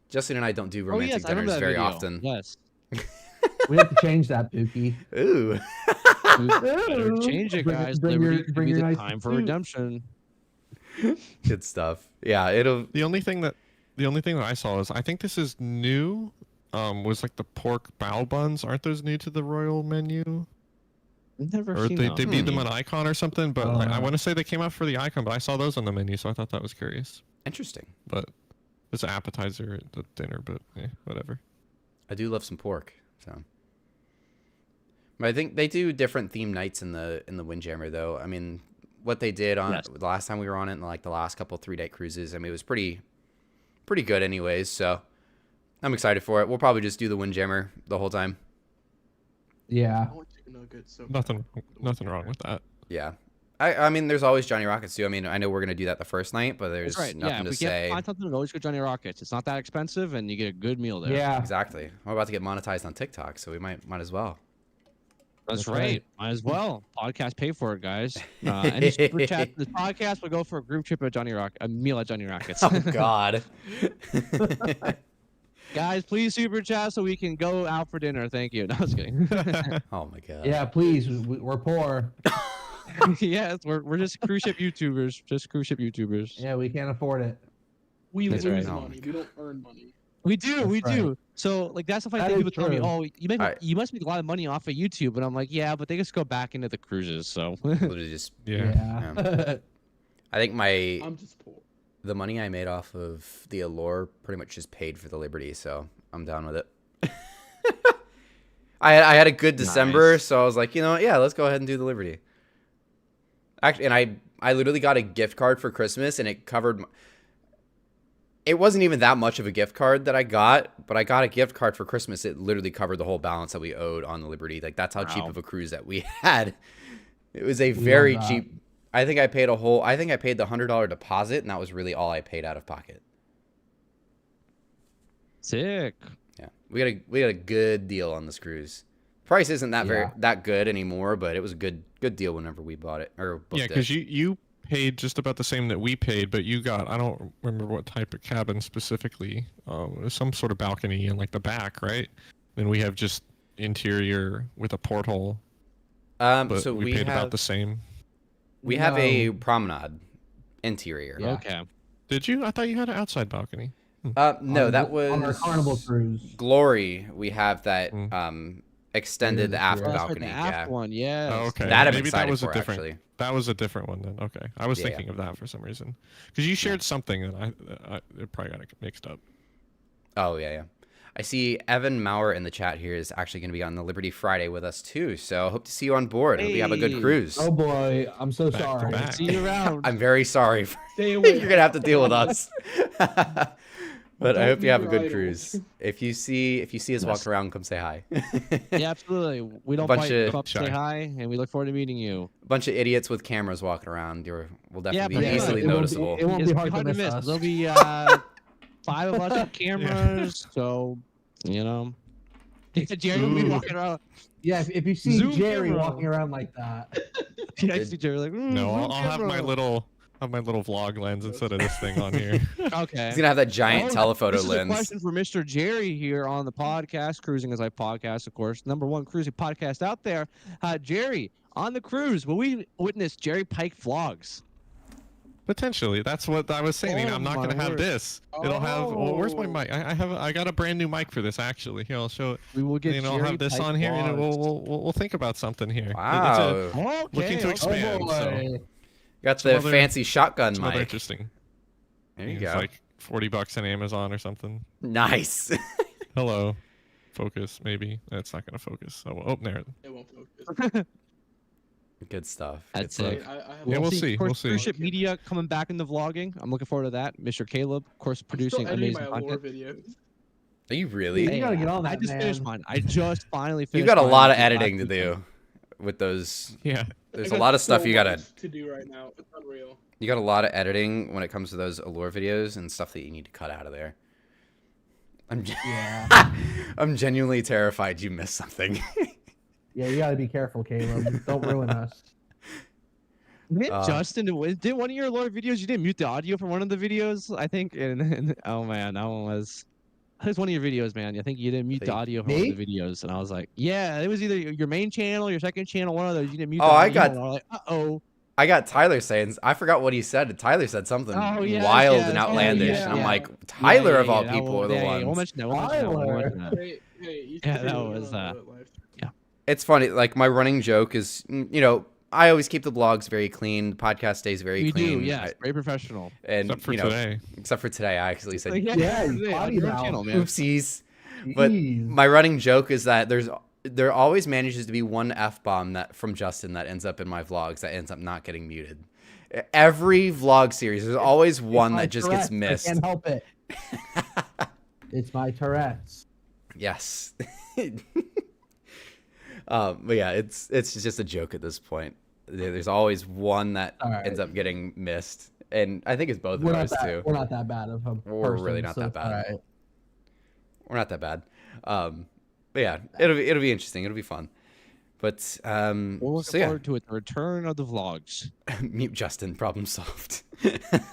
Justin and I don't do Oh romantic yes, I remember dinners that very video. often. Yes. We have to change that, Dookie. Ooh. Better change it, guys. Liberty could be the nice time for suit. redemption. Good stuff. Yeah, it'll. The only thing that I saw is I think this is new. Was like the pork bao buns. Aren't those new to the Royal menu? I've never Or seen they those. made them on Icon or something. But like, I Uh. want to say they came out for the Icon, but I saw those on the menu, so I thought that was curious. Interesting. But it's an appetizer at the dinner, but whatever. I do love some pork. So. But I think they do different theme nights in the Windjammer, though. I mean, what they did on Yes. the last time we were on it, and like the last couple 3-night cruises, I mean, it was pretty good, anyways. So I'm excited for it. We'll probably just do the Windjammer the whole time. Yeah. I want chicken nuggets. So Nothing wrong with that. Yeah. I mean, there's always Johnny Rockets too. I mean, I know we're gonna do that the first night, but there's That's right. Yeah, nothing if to we say. can't find something, we always go Johnny Rockets. It's not that expensive, and you get a good meal there. Yeah. Exactly. We're about to get monetized on TikTok, so we might as well. That's That's right. right. Might as well. Podcast pay for it, guys. Any super chat this podcast will go for a group trip at Johnny Rock, a meal at Johnny Rockets. Oh God. Guys, please super chat so we can go out for dinner. Thank you. No, I was kidding. Oh my God. Yeah, please. We're poor. Yes, we're just cruise ship YouTubers. Just cruise ship YouTubers. Yeah, we can't afford it. we That's lose right. Oh my money. We don't earn money. We do, That's we right. do. So like that's the funny That thing. is People tell me, true. "Oh, Alright. you must make a lot of money off of YouTube," and I'm like, "Yeah, but they just go back into the cruises." So Literally just. Yeah. Yeah. I think I'm just poor. the money I made off of the Allure pretty much just paid for the Liberty, so I'm down with it. I had a good December, Nice. so I was like, you know what? Yeah, let's go ahead and do the Liberty. Actually, and I literally got a gift card for Christmas, and it covered. It wasn't even that much of a gift card that I got, but I got a gift card for Christmas. It literally covered the whole balance that we owed on the Liberty. Like that's how cheap Wow. of a cruise that we had. It was a love very that. cheap. I think I paid the $100 deposit, and that was really all I paid out of pocket. sick. Yeah, we got a good deal on this cruise. Price isn't Yeah. that good anymore, but it was a good deal whenever we bought it or booked Yeah, it. because you paid just about the same that we paid, but you got, I don't remember what type of cabin specifically. It was some sort of balcony in like the back, right? Then we have just interior with a porthole, but So we we paid have about the same. we have a No. promenade interior. Yeah. Okay. Did you? I thought you had an outside balcony. No, On that on our was Carnival cruise. Glory. We have that Mm. extended Yeah, aft that's right, That's right, balcony. the aft Yeah, one. Yeah. Oh, okay. that I'm Maybe excited that was for a different. actually. That was a different one then. Okay, I was Yeah, thinking of that for some reason, because you shared something that I it probably got mixed up. Oh yeah. I see Evan Maurer in the chat here is actually going to be on the Liberty Friday with us too. So hope to see you on board. Hope you have a good Hey. cruise. Oh boy, I'm so Back to sorry. back. See you around. I'm very sorry. Stay away. You're gonna have to deal with us. But I Don't hope you have a be good idle. cruise. If you see us Yes. walking around, come say hi. Yeah, absolutely. We don't Bunch bite. of Come up, say shy. hi, and we look forward to meeting you. A bunch of idiots with cameras walking around. Will definitely but be yeah, easily it won't be- noticeable. it won't It's be hard to miss miss. us. There'll be 5 of us with cameras, so you know. Jerry will be Ooh. walking around. Yeah, if you see Zoom Jerry camera. walking around like that, Yeah, I see Jerry like. No, zoom I'll have my camera." little vlog lens instead of this thing on here. Okay. He's gonna have that giant Oh, telephoto this is a lens. question for Mr. Jerry here on the podcast, Cruising as I Podcast, of course, #1 cruising podcast out there. Jerry, on the cruise, will we witness Jerry Pike vlogs? Potentially, that's what I was saying. Oh I'm not my gonna have word. this. It'll have. Well, where's my Oh. mic? I got a brand new mic for this actually. Here, I'll show it. We will get I'll Jerry have this Pike on here, and vlogs. we'll think about something here. Wow, Okay, looking to okay. expand. oh so boy. got some the other- fancy shotgun it's rather mic. interesting. There you It's go. like $40 on Amazon or something. Nice. Hello, focus maybe. It's not gonna focus. Oh, there. It won't focus. Good stuff. Good That's stuff. it. I have Yeah, we'll see, Of course, we'll see. Cruise Ship Media coming back into vlogging. I'm looking forward to that. Mr. Caleb, of course, producing I'm still editing amazing my lore content. videos. Are you really? You gotta get on I that, just finished man. mine. I just finally finished. You got a mine lot of last editing to weekend. do with those. Yeah. There's I a got lot of stuff so you gotta. much to do right now. It's unreal. You got a lot of editing when it comes to those Allure videos and stuff that you need to cut out of there. Yeah. I'm genuinely terrified you missed something. Yeah, you gotta be careful, Caleb. Don't ruin us. Justin, did one of your lore videos, you didn't mute the audio for one of the videos, I think. And oh man, that one was. It was one of your videos, man. I think you didn't mute the Think- audio for Me? one of the videos, and I was like, yeah, it was either your main channel, your second channel, one of those. You didn't mute. Oh, the I audio, got- and I was like, uh-oh. I got Tyler saying, I forgot what he said. Tyler said something Oh, yeah, wild yeah, and that's right, outlandish. yeah, And I'm yeah. like, Tyler of all that people one- are the yeah, ones. We'll mention that. We'll mention that. We'll mention that. Hey, you Yeah, should that do it was, on the live stream. It's funny. Like, my running joke is, I always keep the vlogs very clean. The podcast stays very We clean. do, yes. Very professional. And, Except for today. Except for today, I actually said, Yeah, today, you on your potty channel, mouth. man. oopsies. But Jeez. my running joke is that there always manages to be one F-bomb that from Justin that ends up in my vlogs that ends up not getting muted. Every vlog series, there's always one my that just gets Tourette's. missed. I can't help it. It's my Tourette's. Yes. But yeah, it's just a joke at this point. There's always one that All right. ends up getting missed, and I think it's both of We're not, ours that, too. we're not that bad of a person. We're really not so that it's bad. all right. We're not that bad. But yeah, it'll be interesting. It'll be fun. But We're looking so yeah, forward to it. The return of the vlogs. mute Justin. Problem solved.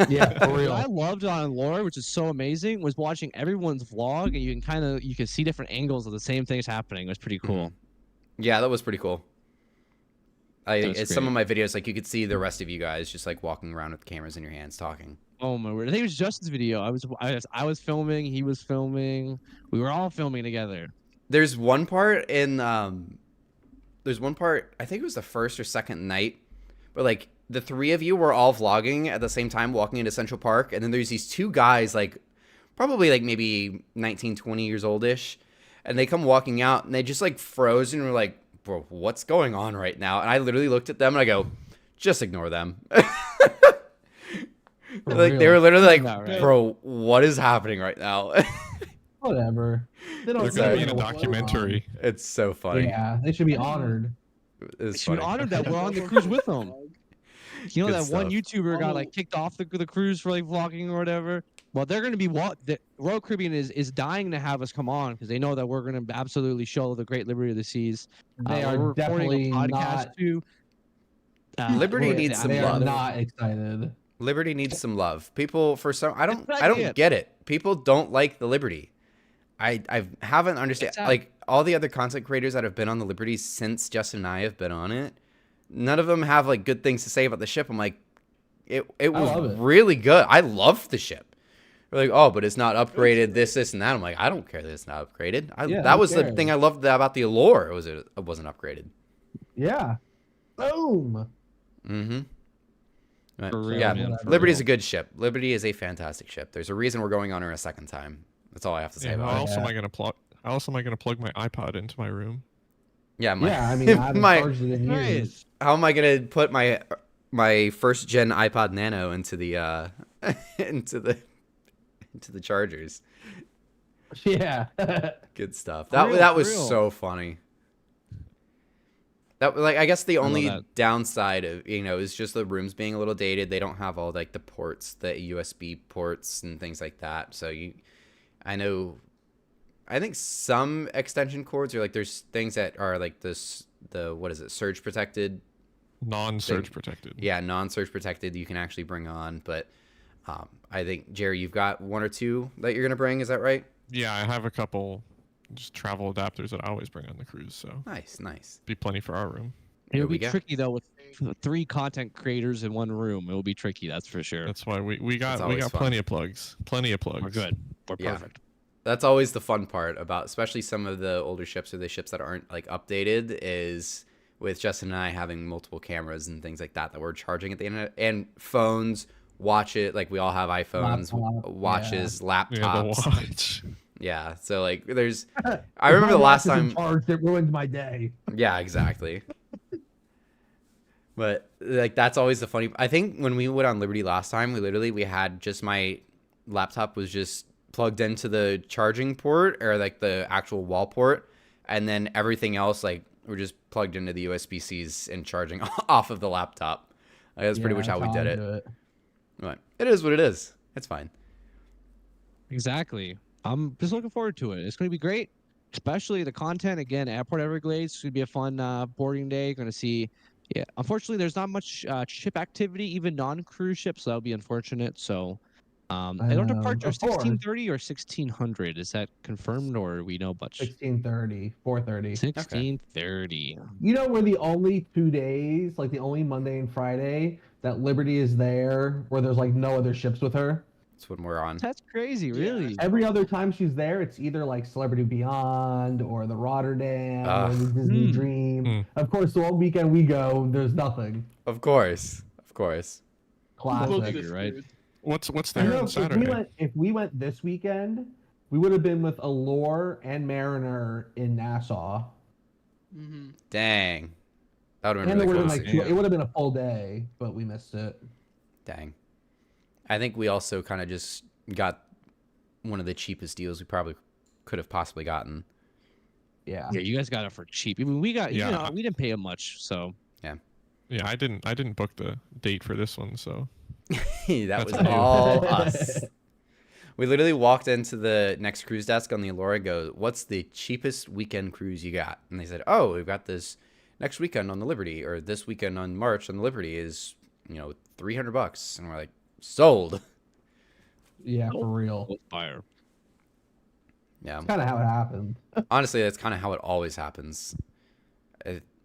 Yeah, for What real. I loved on lore, which is so amazing, was watching everyone's vlog, and you can see different angles of the same things happening. It was pretty cool. Yeah, that was pretty cool. That was Some of great. my videos, like you could see the rest of you guys just like walking around with cameras in your hands talking. Oh my word! I think it was Justin's video. I was filming. He was filming. We were all filming together. There's one part in I think it was the first or second night, but like the three of you were all vlogging at the same time walking into Central Park, and then there's these two guys like probably like maybe 19, 20 years oldish, and they come walking out and they just like froze and were like, bro, what's going on right now? And I literally looked at them and I go, just ignore them. For Like they real. were literally like, Not right. bro, what is happening right now? Whatever. They don't They're Sorry. gonna be in a know what's going on. documentary. It's so funny. Yeah, they should be honored. It's Should be funny. honored that we're on the cruise with them. You know Good that one stuff. YouTuber got like kicked off the cruise for like vlogging or whatever. Well, they're going to be the Royal Caribbean is dying to have us come on because they know that we're going to absolutely show the Great Liberty of the Seas. They we're are recording definitely a podcast not. too. Liberty we're- needs some They love. are not excited. Liberty needs some love. People for some I don't not I don't it. get it. People don't like the Liberty. I haven't understand It's out. like all the other content creators that have been on the Liberty since Justin and I have been on it. None of them have like good things to say about the ship. I'm like it was love it. really good. I loved the ship. They're like, "Oh, but it's not upgraded this and that." I'm like, "I don't care that it's not upgraded." Yeah, that who was the cares? thing I loved about the Allure. It wasn't upgraded. Yeah. Boom. Mhm. Right. For real, Yeah, man, for Liberty is real. a good ship. Liberty is a fantastic ship. There's a reason we're going on her a second time. That's all I have to say Yeah, how about it. else Yeah. am I gonna plug? How else am I gonna plug my iPod into my room? Yeah, Yeah, I mean, I haven't my- charged it in Nice. years. how am I gonna put my first gen iPod Nano into the into the chargers? Yeah. Good stuff. For That real, that for was real. so funny. That like I guess the love only that. downside of is just the rooms being a little dated. They don't have all like the ports, the USB ports and things like that. So I think some extension cords are like there's things that are like the what is it, surge protected. Non-surge Thing. protected. Yeah, non-surge protected you can actually bring on, but I think Jerry, you've got one or two that you're gonna bring. Is that right? Yeah, I have a couple just travel adapters that I always bring on the cruise, so Nice. be plenty for our room. There It'll we be go. tricky though with 3 content creators in one room. It will be tricky, that's for sure. That's why we That's got always fun. plenty of plugs. Plenty of plugs. We're good. We're Yeah. perfect. That's always the fun part about, especially some of the older ships or the ships that aren't like updated, is with Justin and I having multiple cameras and things like that we're charging at the internet and phones, like we all have iPhones, Laptop, watches, Yeah, the laptops. watch. Yeah, so like there's I remember the last time. Charged, it ruined my day. Yeah, exactly. But like that's always the funny. I think when we went on Liberty last time, we had just my laptop was just plugged into the charging port or like the actual wall port, and then everything else like we're just plugged into the USB-Cs and charging off of the laptop. Like, that's pretty Yeah, much how we that's did I it. do it. But it is what it is. It's fine. Exactly. I'm just looking forward to it. It's going to be great, especially the content. Again, Airport Everglades. It's going to be a fun boarding day. Going to see. Yeah, unfortunately, there's not much ship activity, even non-cruise ships. So that'll be unfortunate. So, I don't departure Of course. 16:30 or 1600. Is that confirmed or we know much? 16:30, 4:30. 16:30. You know, we're the only 2 days, like the only Monday and Friday, that Liberty is there, where there's like no other ships with her. That's when we're on. That's crazy, really. Every other time she's there, it's either like Celebrity Beyond or the Rotterdam or Ugh. the Disney Hmm. Dream. Of course, the one weekend we go, there's nothing. Of course. Of course. Book Classic. this right? cruise. What's I there know on Saturday? if we went this weekend, we would have been with Allure and Mariner in Nassau. Mhm. Dang. That would have And been it really would cool. have to been see. like it would have been a full day, but we missed it. Dang. I think we also kind of just got one of the cheapest deals we probably could have possibly gotten. Yeah. Yeah, you guys got it for cheap. I mean, we got, Yeah. you know, we didn't pay him much, so Yeah, I didn't book the date for this one, so That That's was on you. all us. We literally walked into the next cruise desk on the Allura, go, what's the cheapest weekend cruise you got? And they said, oh, we've got this next weekend on the Liberty, or this weekend on March on the Liberty is, $300. And we're like, sold. Yeah, for real. fire. Yeah. That's kind of how it happened. Honestly, that's kind of how it always happens.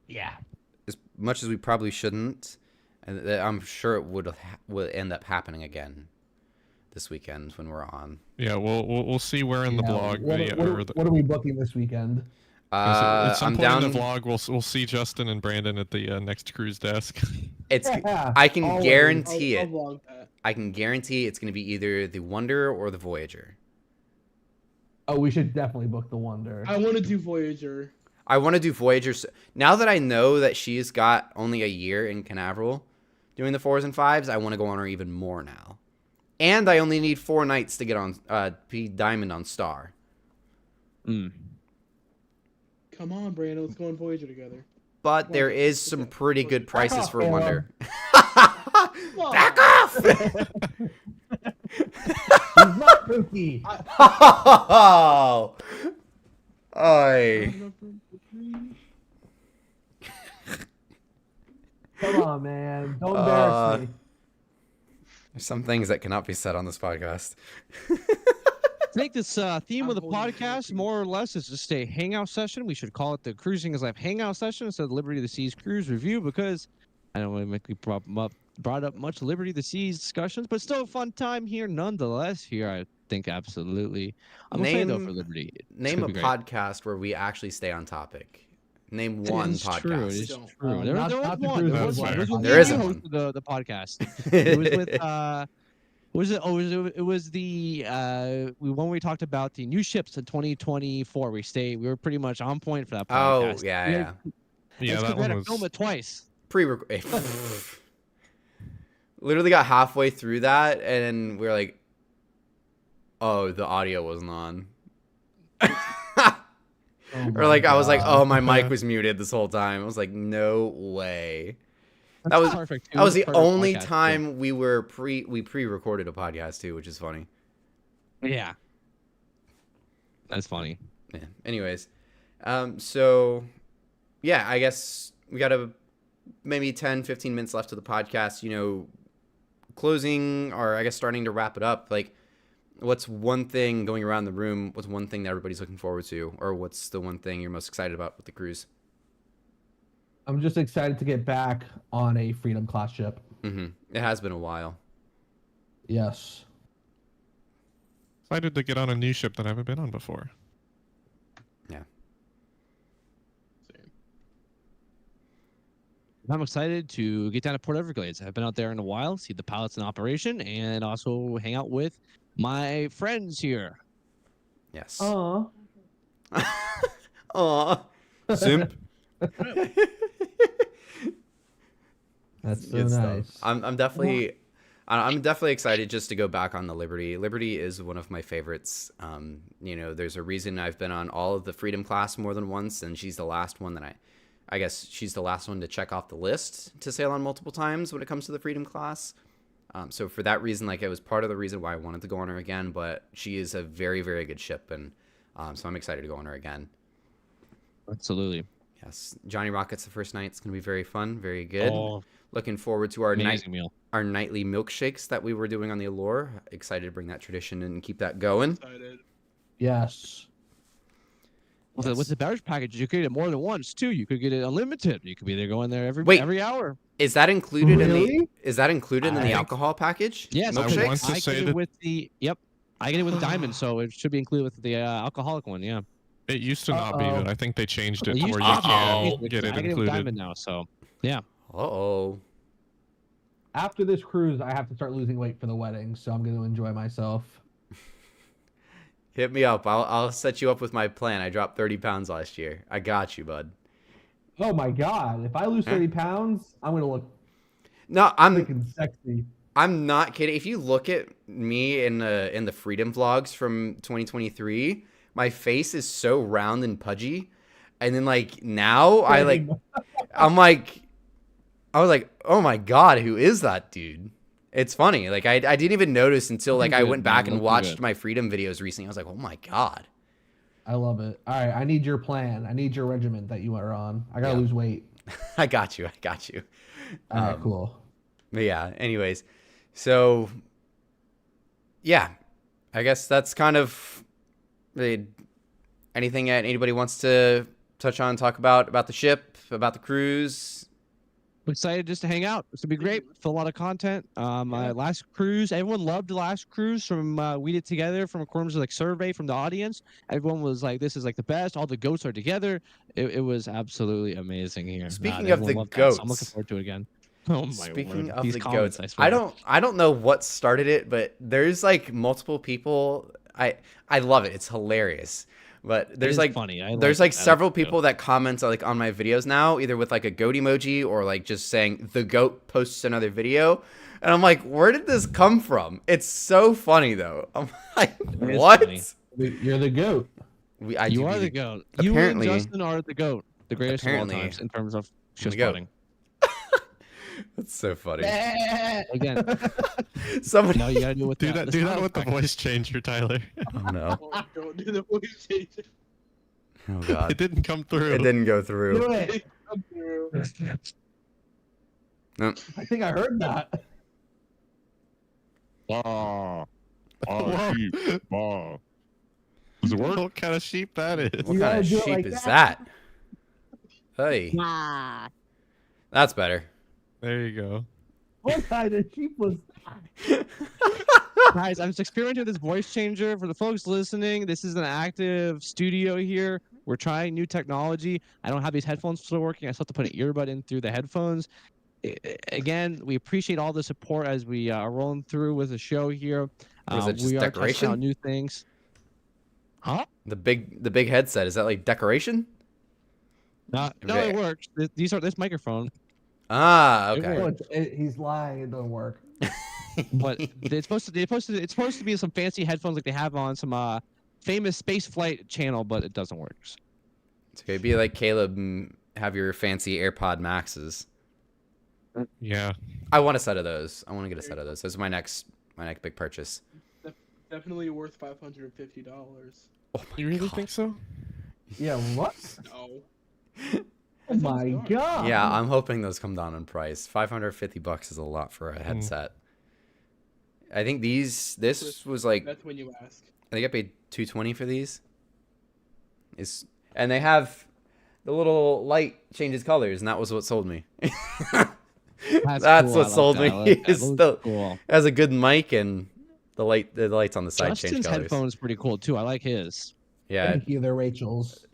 Yeah. As much as we probably shouldn't, and I'm sure it would end up happening again this weekend when we're on. yeah, we'll see where in the blog What, what are we booking this weekend? at some I'm point down. in the vlog we'll see Justin and Brandon at the next cruise desk. It's. Yeah, I can always. guarantee I'll it. vlog that. I can guarantee it's going to be either the Wonder or the Voyager. Oh, we should definitely book the Wonder. I want to do Voyager. I want to do Voyager. Now that I know that she's got only a year in Canaveral doing the 4s and 5s, I want to go on her even more now. And I only need 4 nights to get on be Diamond on Star. Mm. Come on, Brandon. Let's go on Voyager together. But there Well, is some pretty good prices off, for Caleb. Wonder. Come Back on. off! He's not Pookie. Oh! Oi. Come on, man. Don't embarrass me. There's some things that cannot be said on this podcast. To make this theme I'm of the holding it podcast for more or less is just a hangout session. We should call it the Cruising is Life Hangout Session instead of Liberty of the Seas Cruise Review, because I don't want to make me brought up much Liberty of the Seas discussions, but still a fun time here nonetheless. Here, I think absolutely. I'm excited though Name- for Liberty. It's Name gonna a be great. podcast where we actually stay on topic. Name one It's podcast. true. It is Don't. true. There Not- was not the one. cruise There was one. one. It was when There me isn't and you one. hosted the podcast. It was with was it? Oh, it was the when we talked about the new ships in 2024. We were pretty much on point for that Oh, podcast. yeah, We yeah. had- Yeah, it's 'cause that we had one to film was. it twice. Literally got halfway through that, and we were like, oh, the audio wasn't on. Oh Or like, I was like, God. oh, my mic was muted this whole time. I was like, no way. That's was- perfect. It That was the a perfect only podcast, too. time we pre-recorded a podcast too, which is funny. Yeah, that's funny. Yeah. Anyways, so yeah, I guess we got maybe 10, 15 minutes left of the podcast. Closing, or I guess starting to wrap it up. Like, what's one thing going around the room? What's one thing that everybody's looking forward to, or what's the one thing you're most excited about with the cruise? I'm just excited to get back on a Freedom class ship. Mm-hmm. It has been a while. Yes. Excited to get on a new ship that I haven't been on before. I'm excited to get down to Port Everglades. I've been out there in a while, see the pilots in operation, and also hang out with my friends here. Yes. Aw. Aw. Simp. That's so Good stuff. nice. I'm definitely excited just to go back on the Liberty. Liberty is one of my favorites. There's a reason I've been on all of the Freedom class more than once, and she's the last one that I guess she's the last one to check off the list to sail on multiple times when it comes to the Freedom class. So for that reason, like, it was part of the reason why I wanted to go on her again. But she is a very, very good ship, and so I'm excited to go on her again. Absolutely. Yes, Johnny Rockets the first night. It's gonna be very fun, very good. Oh, Looking forward to our amazing meal. our nightly milkshakes that we were doing on the Allure. Excited to bring that tradition and keep that going. Excited. Yes. With the beverage package, you could get it more than once too. You could get it unlimited. You could be there going there Wait. every hour. Is that included in the? Really? Is that included in the I- alcohol package? Yes, I milkshakes. want to I say get it that- with the I get it with Diamond, so it should be included with the alcoholic one. Yeah. It used to not be, but I think they changed it It to used where to you have to can be, get it I get it with included. Diamond now, so yeah. Uh-oh. After this cruise, I have to start losing weight for the wedding, so I'm going to enjoy myself. Hit me up. I'll set you up with my plan. I dropped 30 pounds last year. I got you, bud. Oh my god! If I lose 30 pounds, I'm gonna look No, I'm freaking sexy. not kidding. If you look at me in the Freedom vlogs from 2023, my face is so round and pudgy, and then like now I was like, oh my god, who is that dude? It's funny. Like I didn't even notice until like I Good, went back man, and looking watched good. my Freedom videos recently. I was like, oh my god. I love it. All right, I need your plan. I need your regiment that you are on. I gotta Yeah. lose weight. I got you. All right, cool. But yeah, anyways. So yeah, I guess that's kind of anything that anybody wants to touch on, talk about the ship, about the cruise. I'm excited just to hang out. It's gonna be great. For a lot of content. My last cruise, everyone loved the last cruise from we did together from according to like survey from the audience. Everyone was like, "This is like the best." All the goats are together. It was absolutely amazing here. Speaking of everyone the loved that, so I'm looking goats. forward to it again. Oh my Speaking word. of These the comments, goats, I I swear. I don't know what started it, but there's like multiple people. I love it. It's hilarious. But It there's is like funny. there's like I several it too. people that comment like on my videos now, either with like a goat emoji or like just saying the goat posts another video, and I'm like, where did this come from? It's so funny though. I'm like, It is what? funny. You're the goat. You do are be the goat. Apparently- You and Justin are the goat. The greatest of all Apparently, times in terms of I'm the ship goat. spotting. That's so funny. Again, Somebody. no, you gotta do it with Do the that. Do that sound with the effect. voice changer, Tyler. Oh no. Oh, don't do the voice change. Oh It god. didn't come through. It didn't go Do through. it. Come through. No. I think I heard that. Whoa. Does it work? What kind of sheep that is? What You kind gotta of do it sheep like is that. that? Hey. That's better. There you go. What kind of sheep was Guys, I'm just experimenting with this voice changer. For the folks listening, this is an active studio here. We're trying new technology. I don't have these headphones still working. I still have to put an earbud in through the headphones. Again, we appreciate all the support as we are rolling through with the show here. Was it just we are testing decoration? out new things. Huh? The big headset, is that like decoration? No, Okay. it works. This microphone, Ah, It okay. Oh, he's lying. It doesn't work. but it's supposed to be some fancy headphones like they have on some famous space flight channel, but it doesn't work. It's okay. Be like Caleb and have your fancy AirPod Maxes. Yeah. I want a set of those. I want to get a set of those. Those are my next big purchase. Definitely worth $550. Oh my You really god. think so? Yeah, what? No. Oh my god. Yeah, I'm hoping those come down in price. $550 is a lot for a headset. I think this was like, That's when you ask. I think I paid $220 for these. And they have the little light changes colors, and that was what sold me. That's cool. what I sold like me. that. I like that. Is Those the- are cool. It has a good mic, and the lights on the side change Justin's colors. headphones pretty cool too. I like his. Yeah, Thank you. They're Rachel's.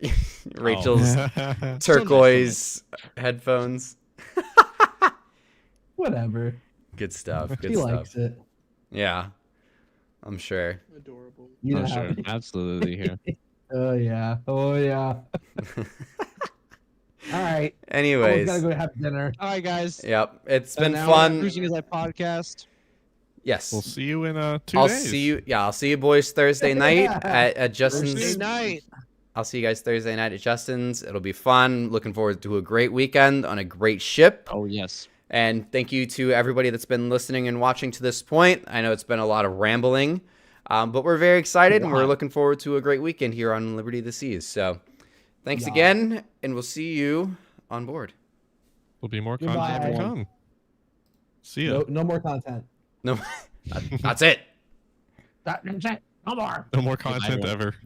Rachel's Oh. turquoise headphones. Whatever. Good stuff. Good He stuff. likes it. Yeah, I'm sure. Adorable. You know Oh, how sure. it- Absolutely here. Oh yeah. Oh yeah. All right. I Anyways, gotta go have dinner. All right, guys. yep, it's And been now fun. Cruising is that podcast. Yes. We'll see you in 2 I'll days. see you. Yeah, I'll see you boys Thursday night at Justin's. Thursday night. I'll see you guys Thursday night at Justin's. It'll be fun. Looking forward to a great weekend on a great ship. Oh yes. And thank you to everybody that's been listening and watching to this point. I know it's been a lot of rambling, but we're very excited and we're looking forward to a great weekend here on Liberty of the Seas. So thanks again, and we'll see you on board. Will be more Goodbye, content to everyone. come. See ya. No more content. No, that's it. That's it. No more. No more content ever.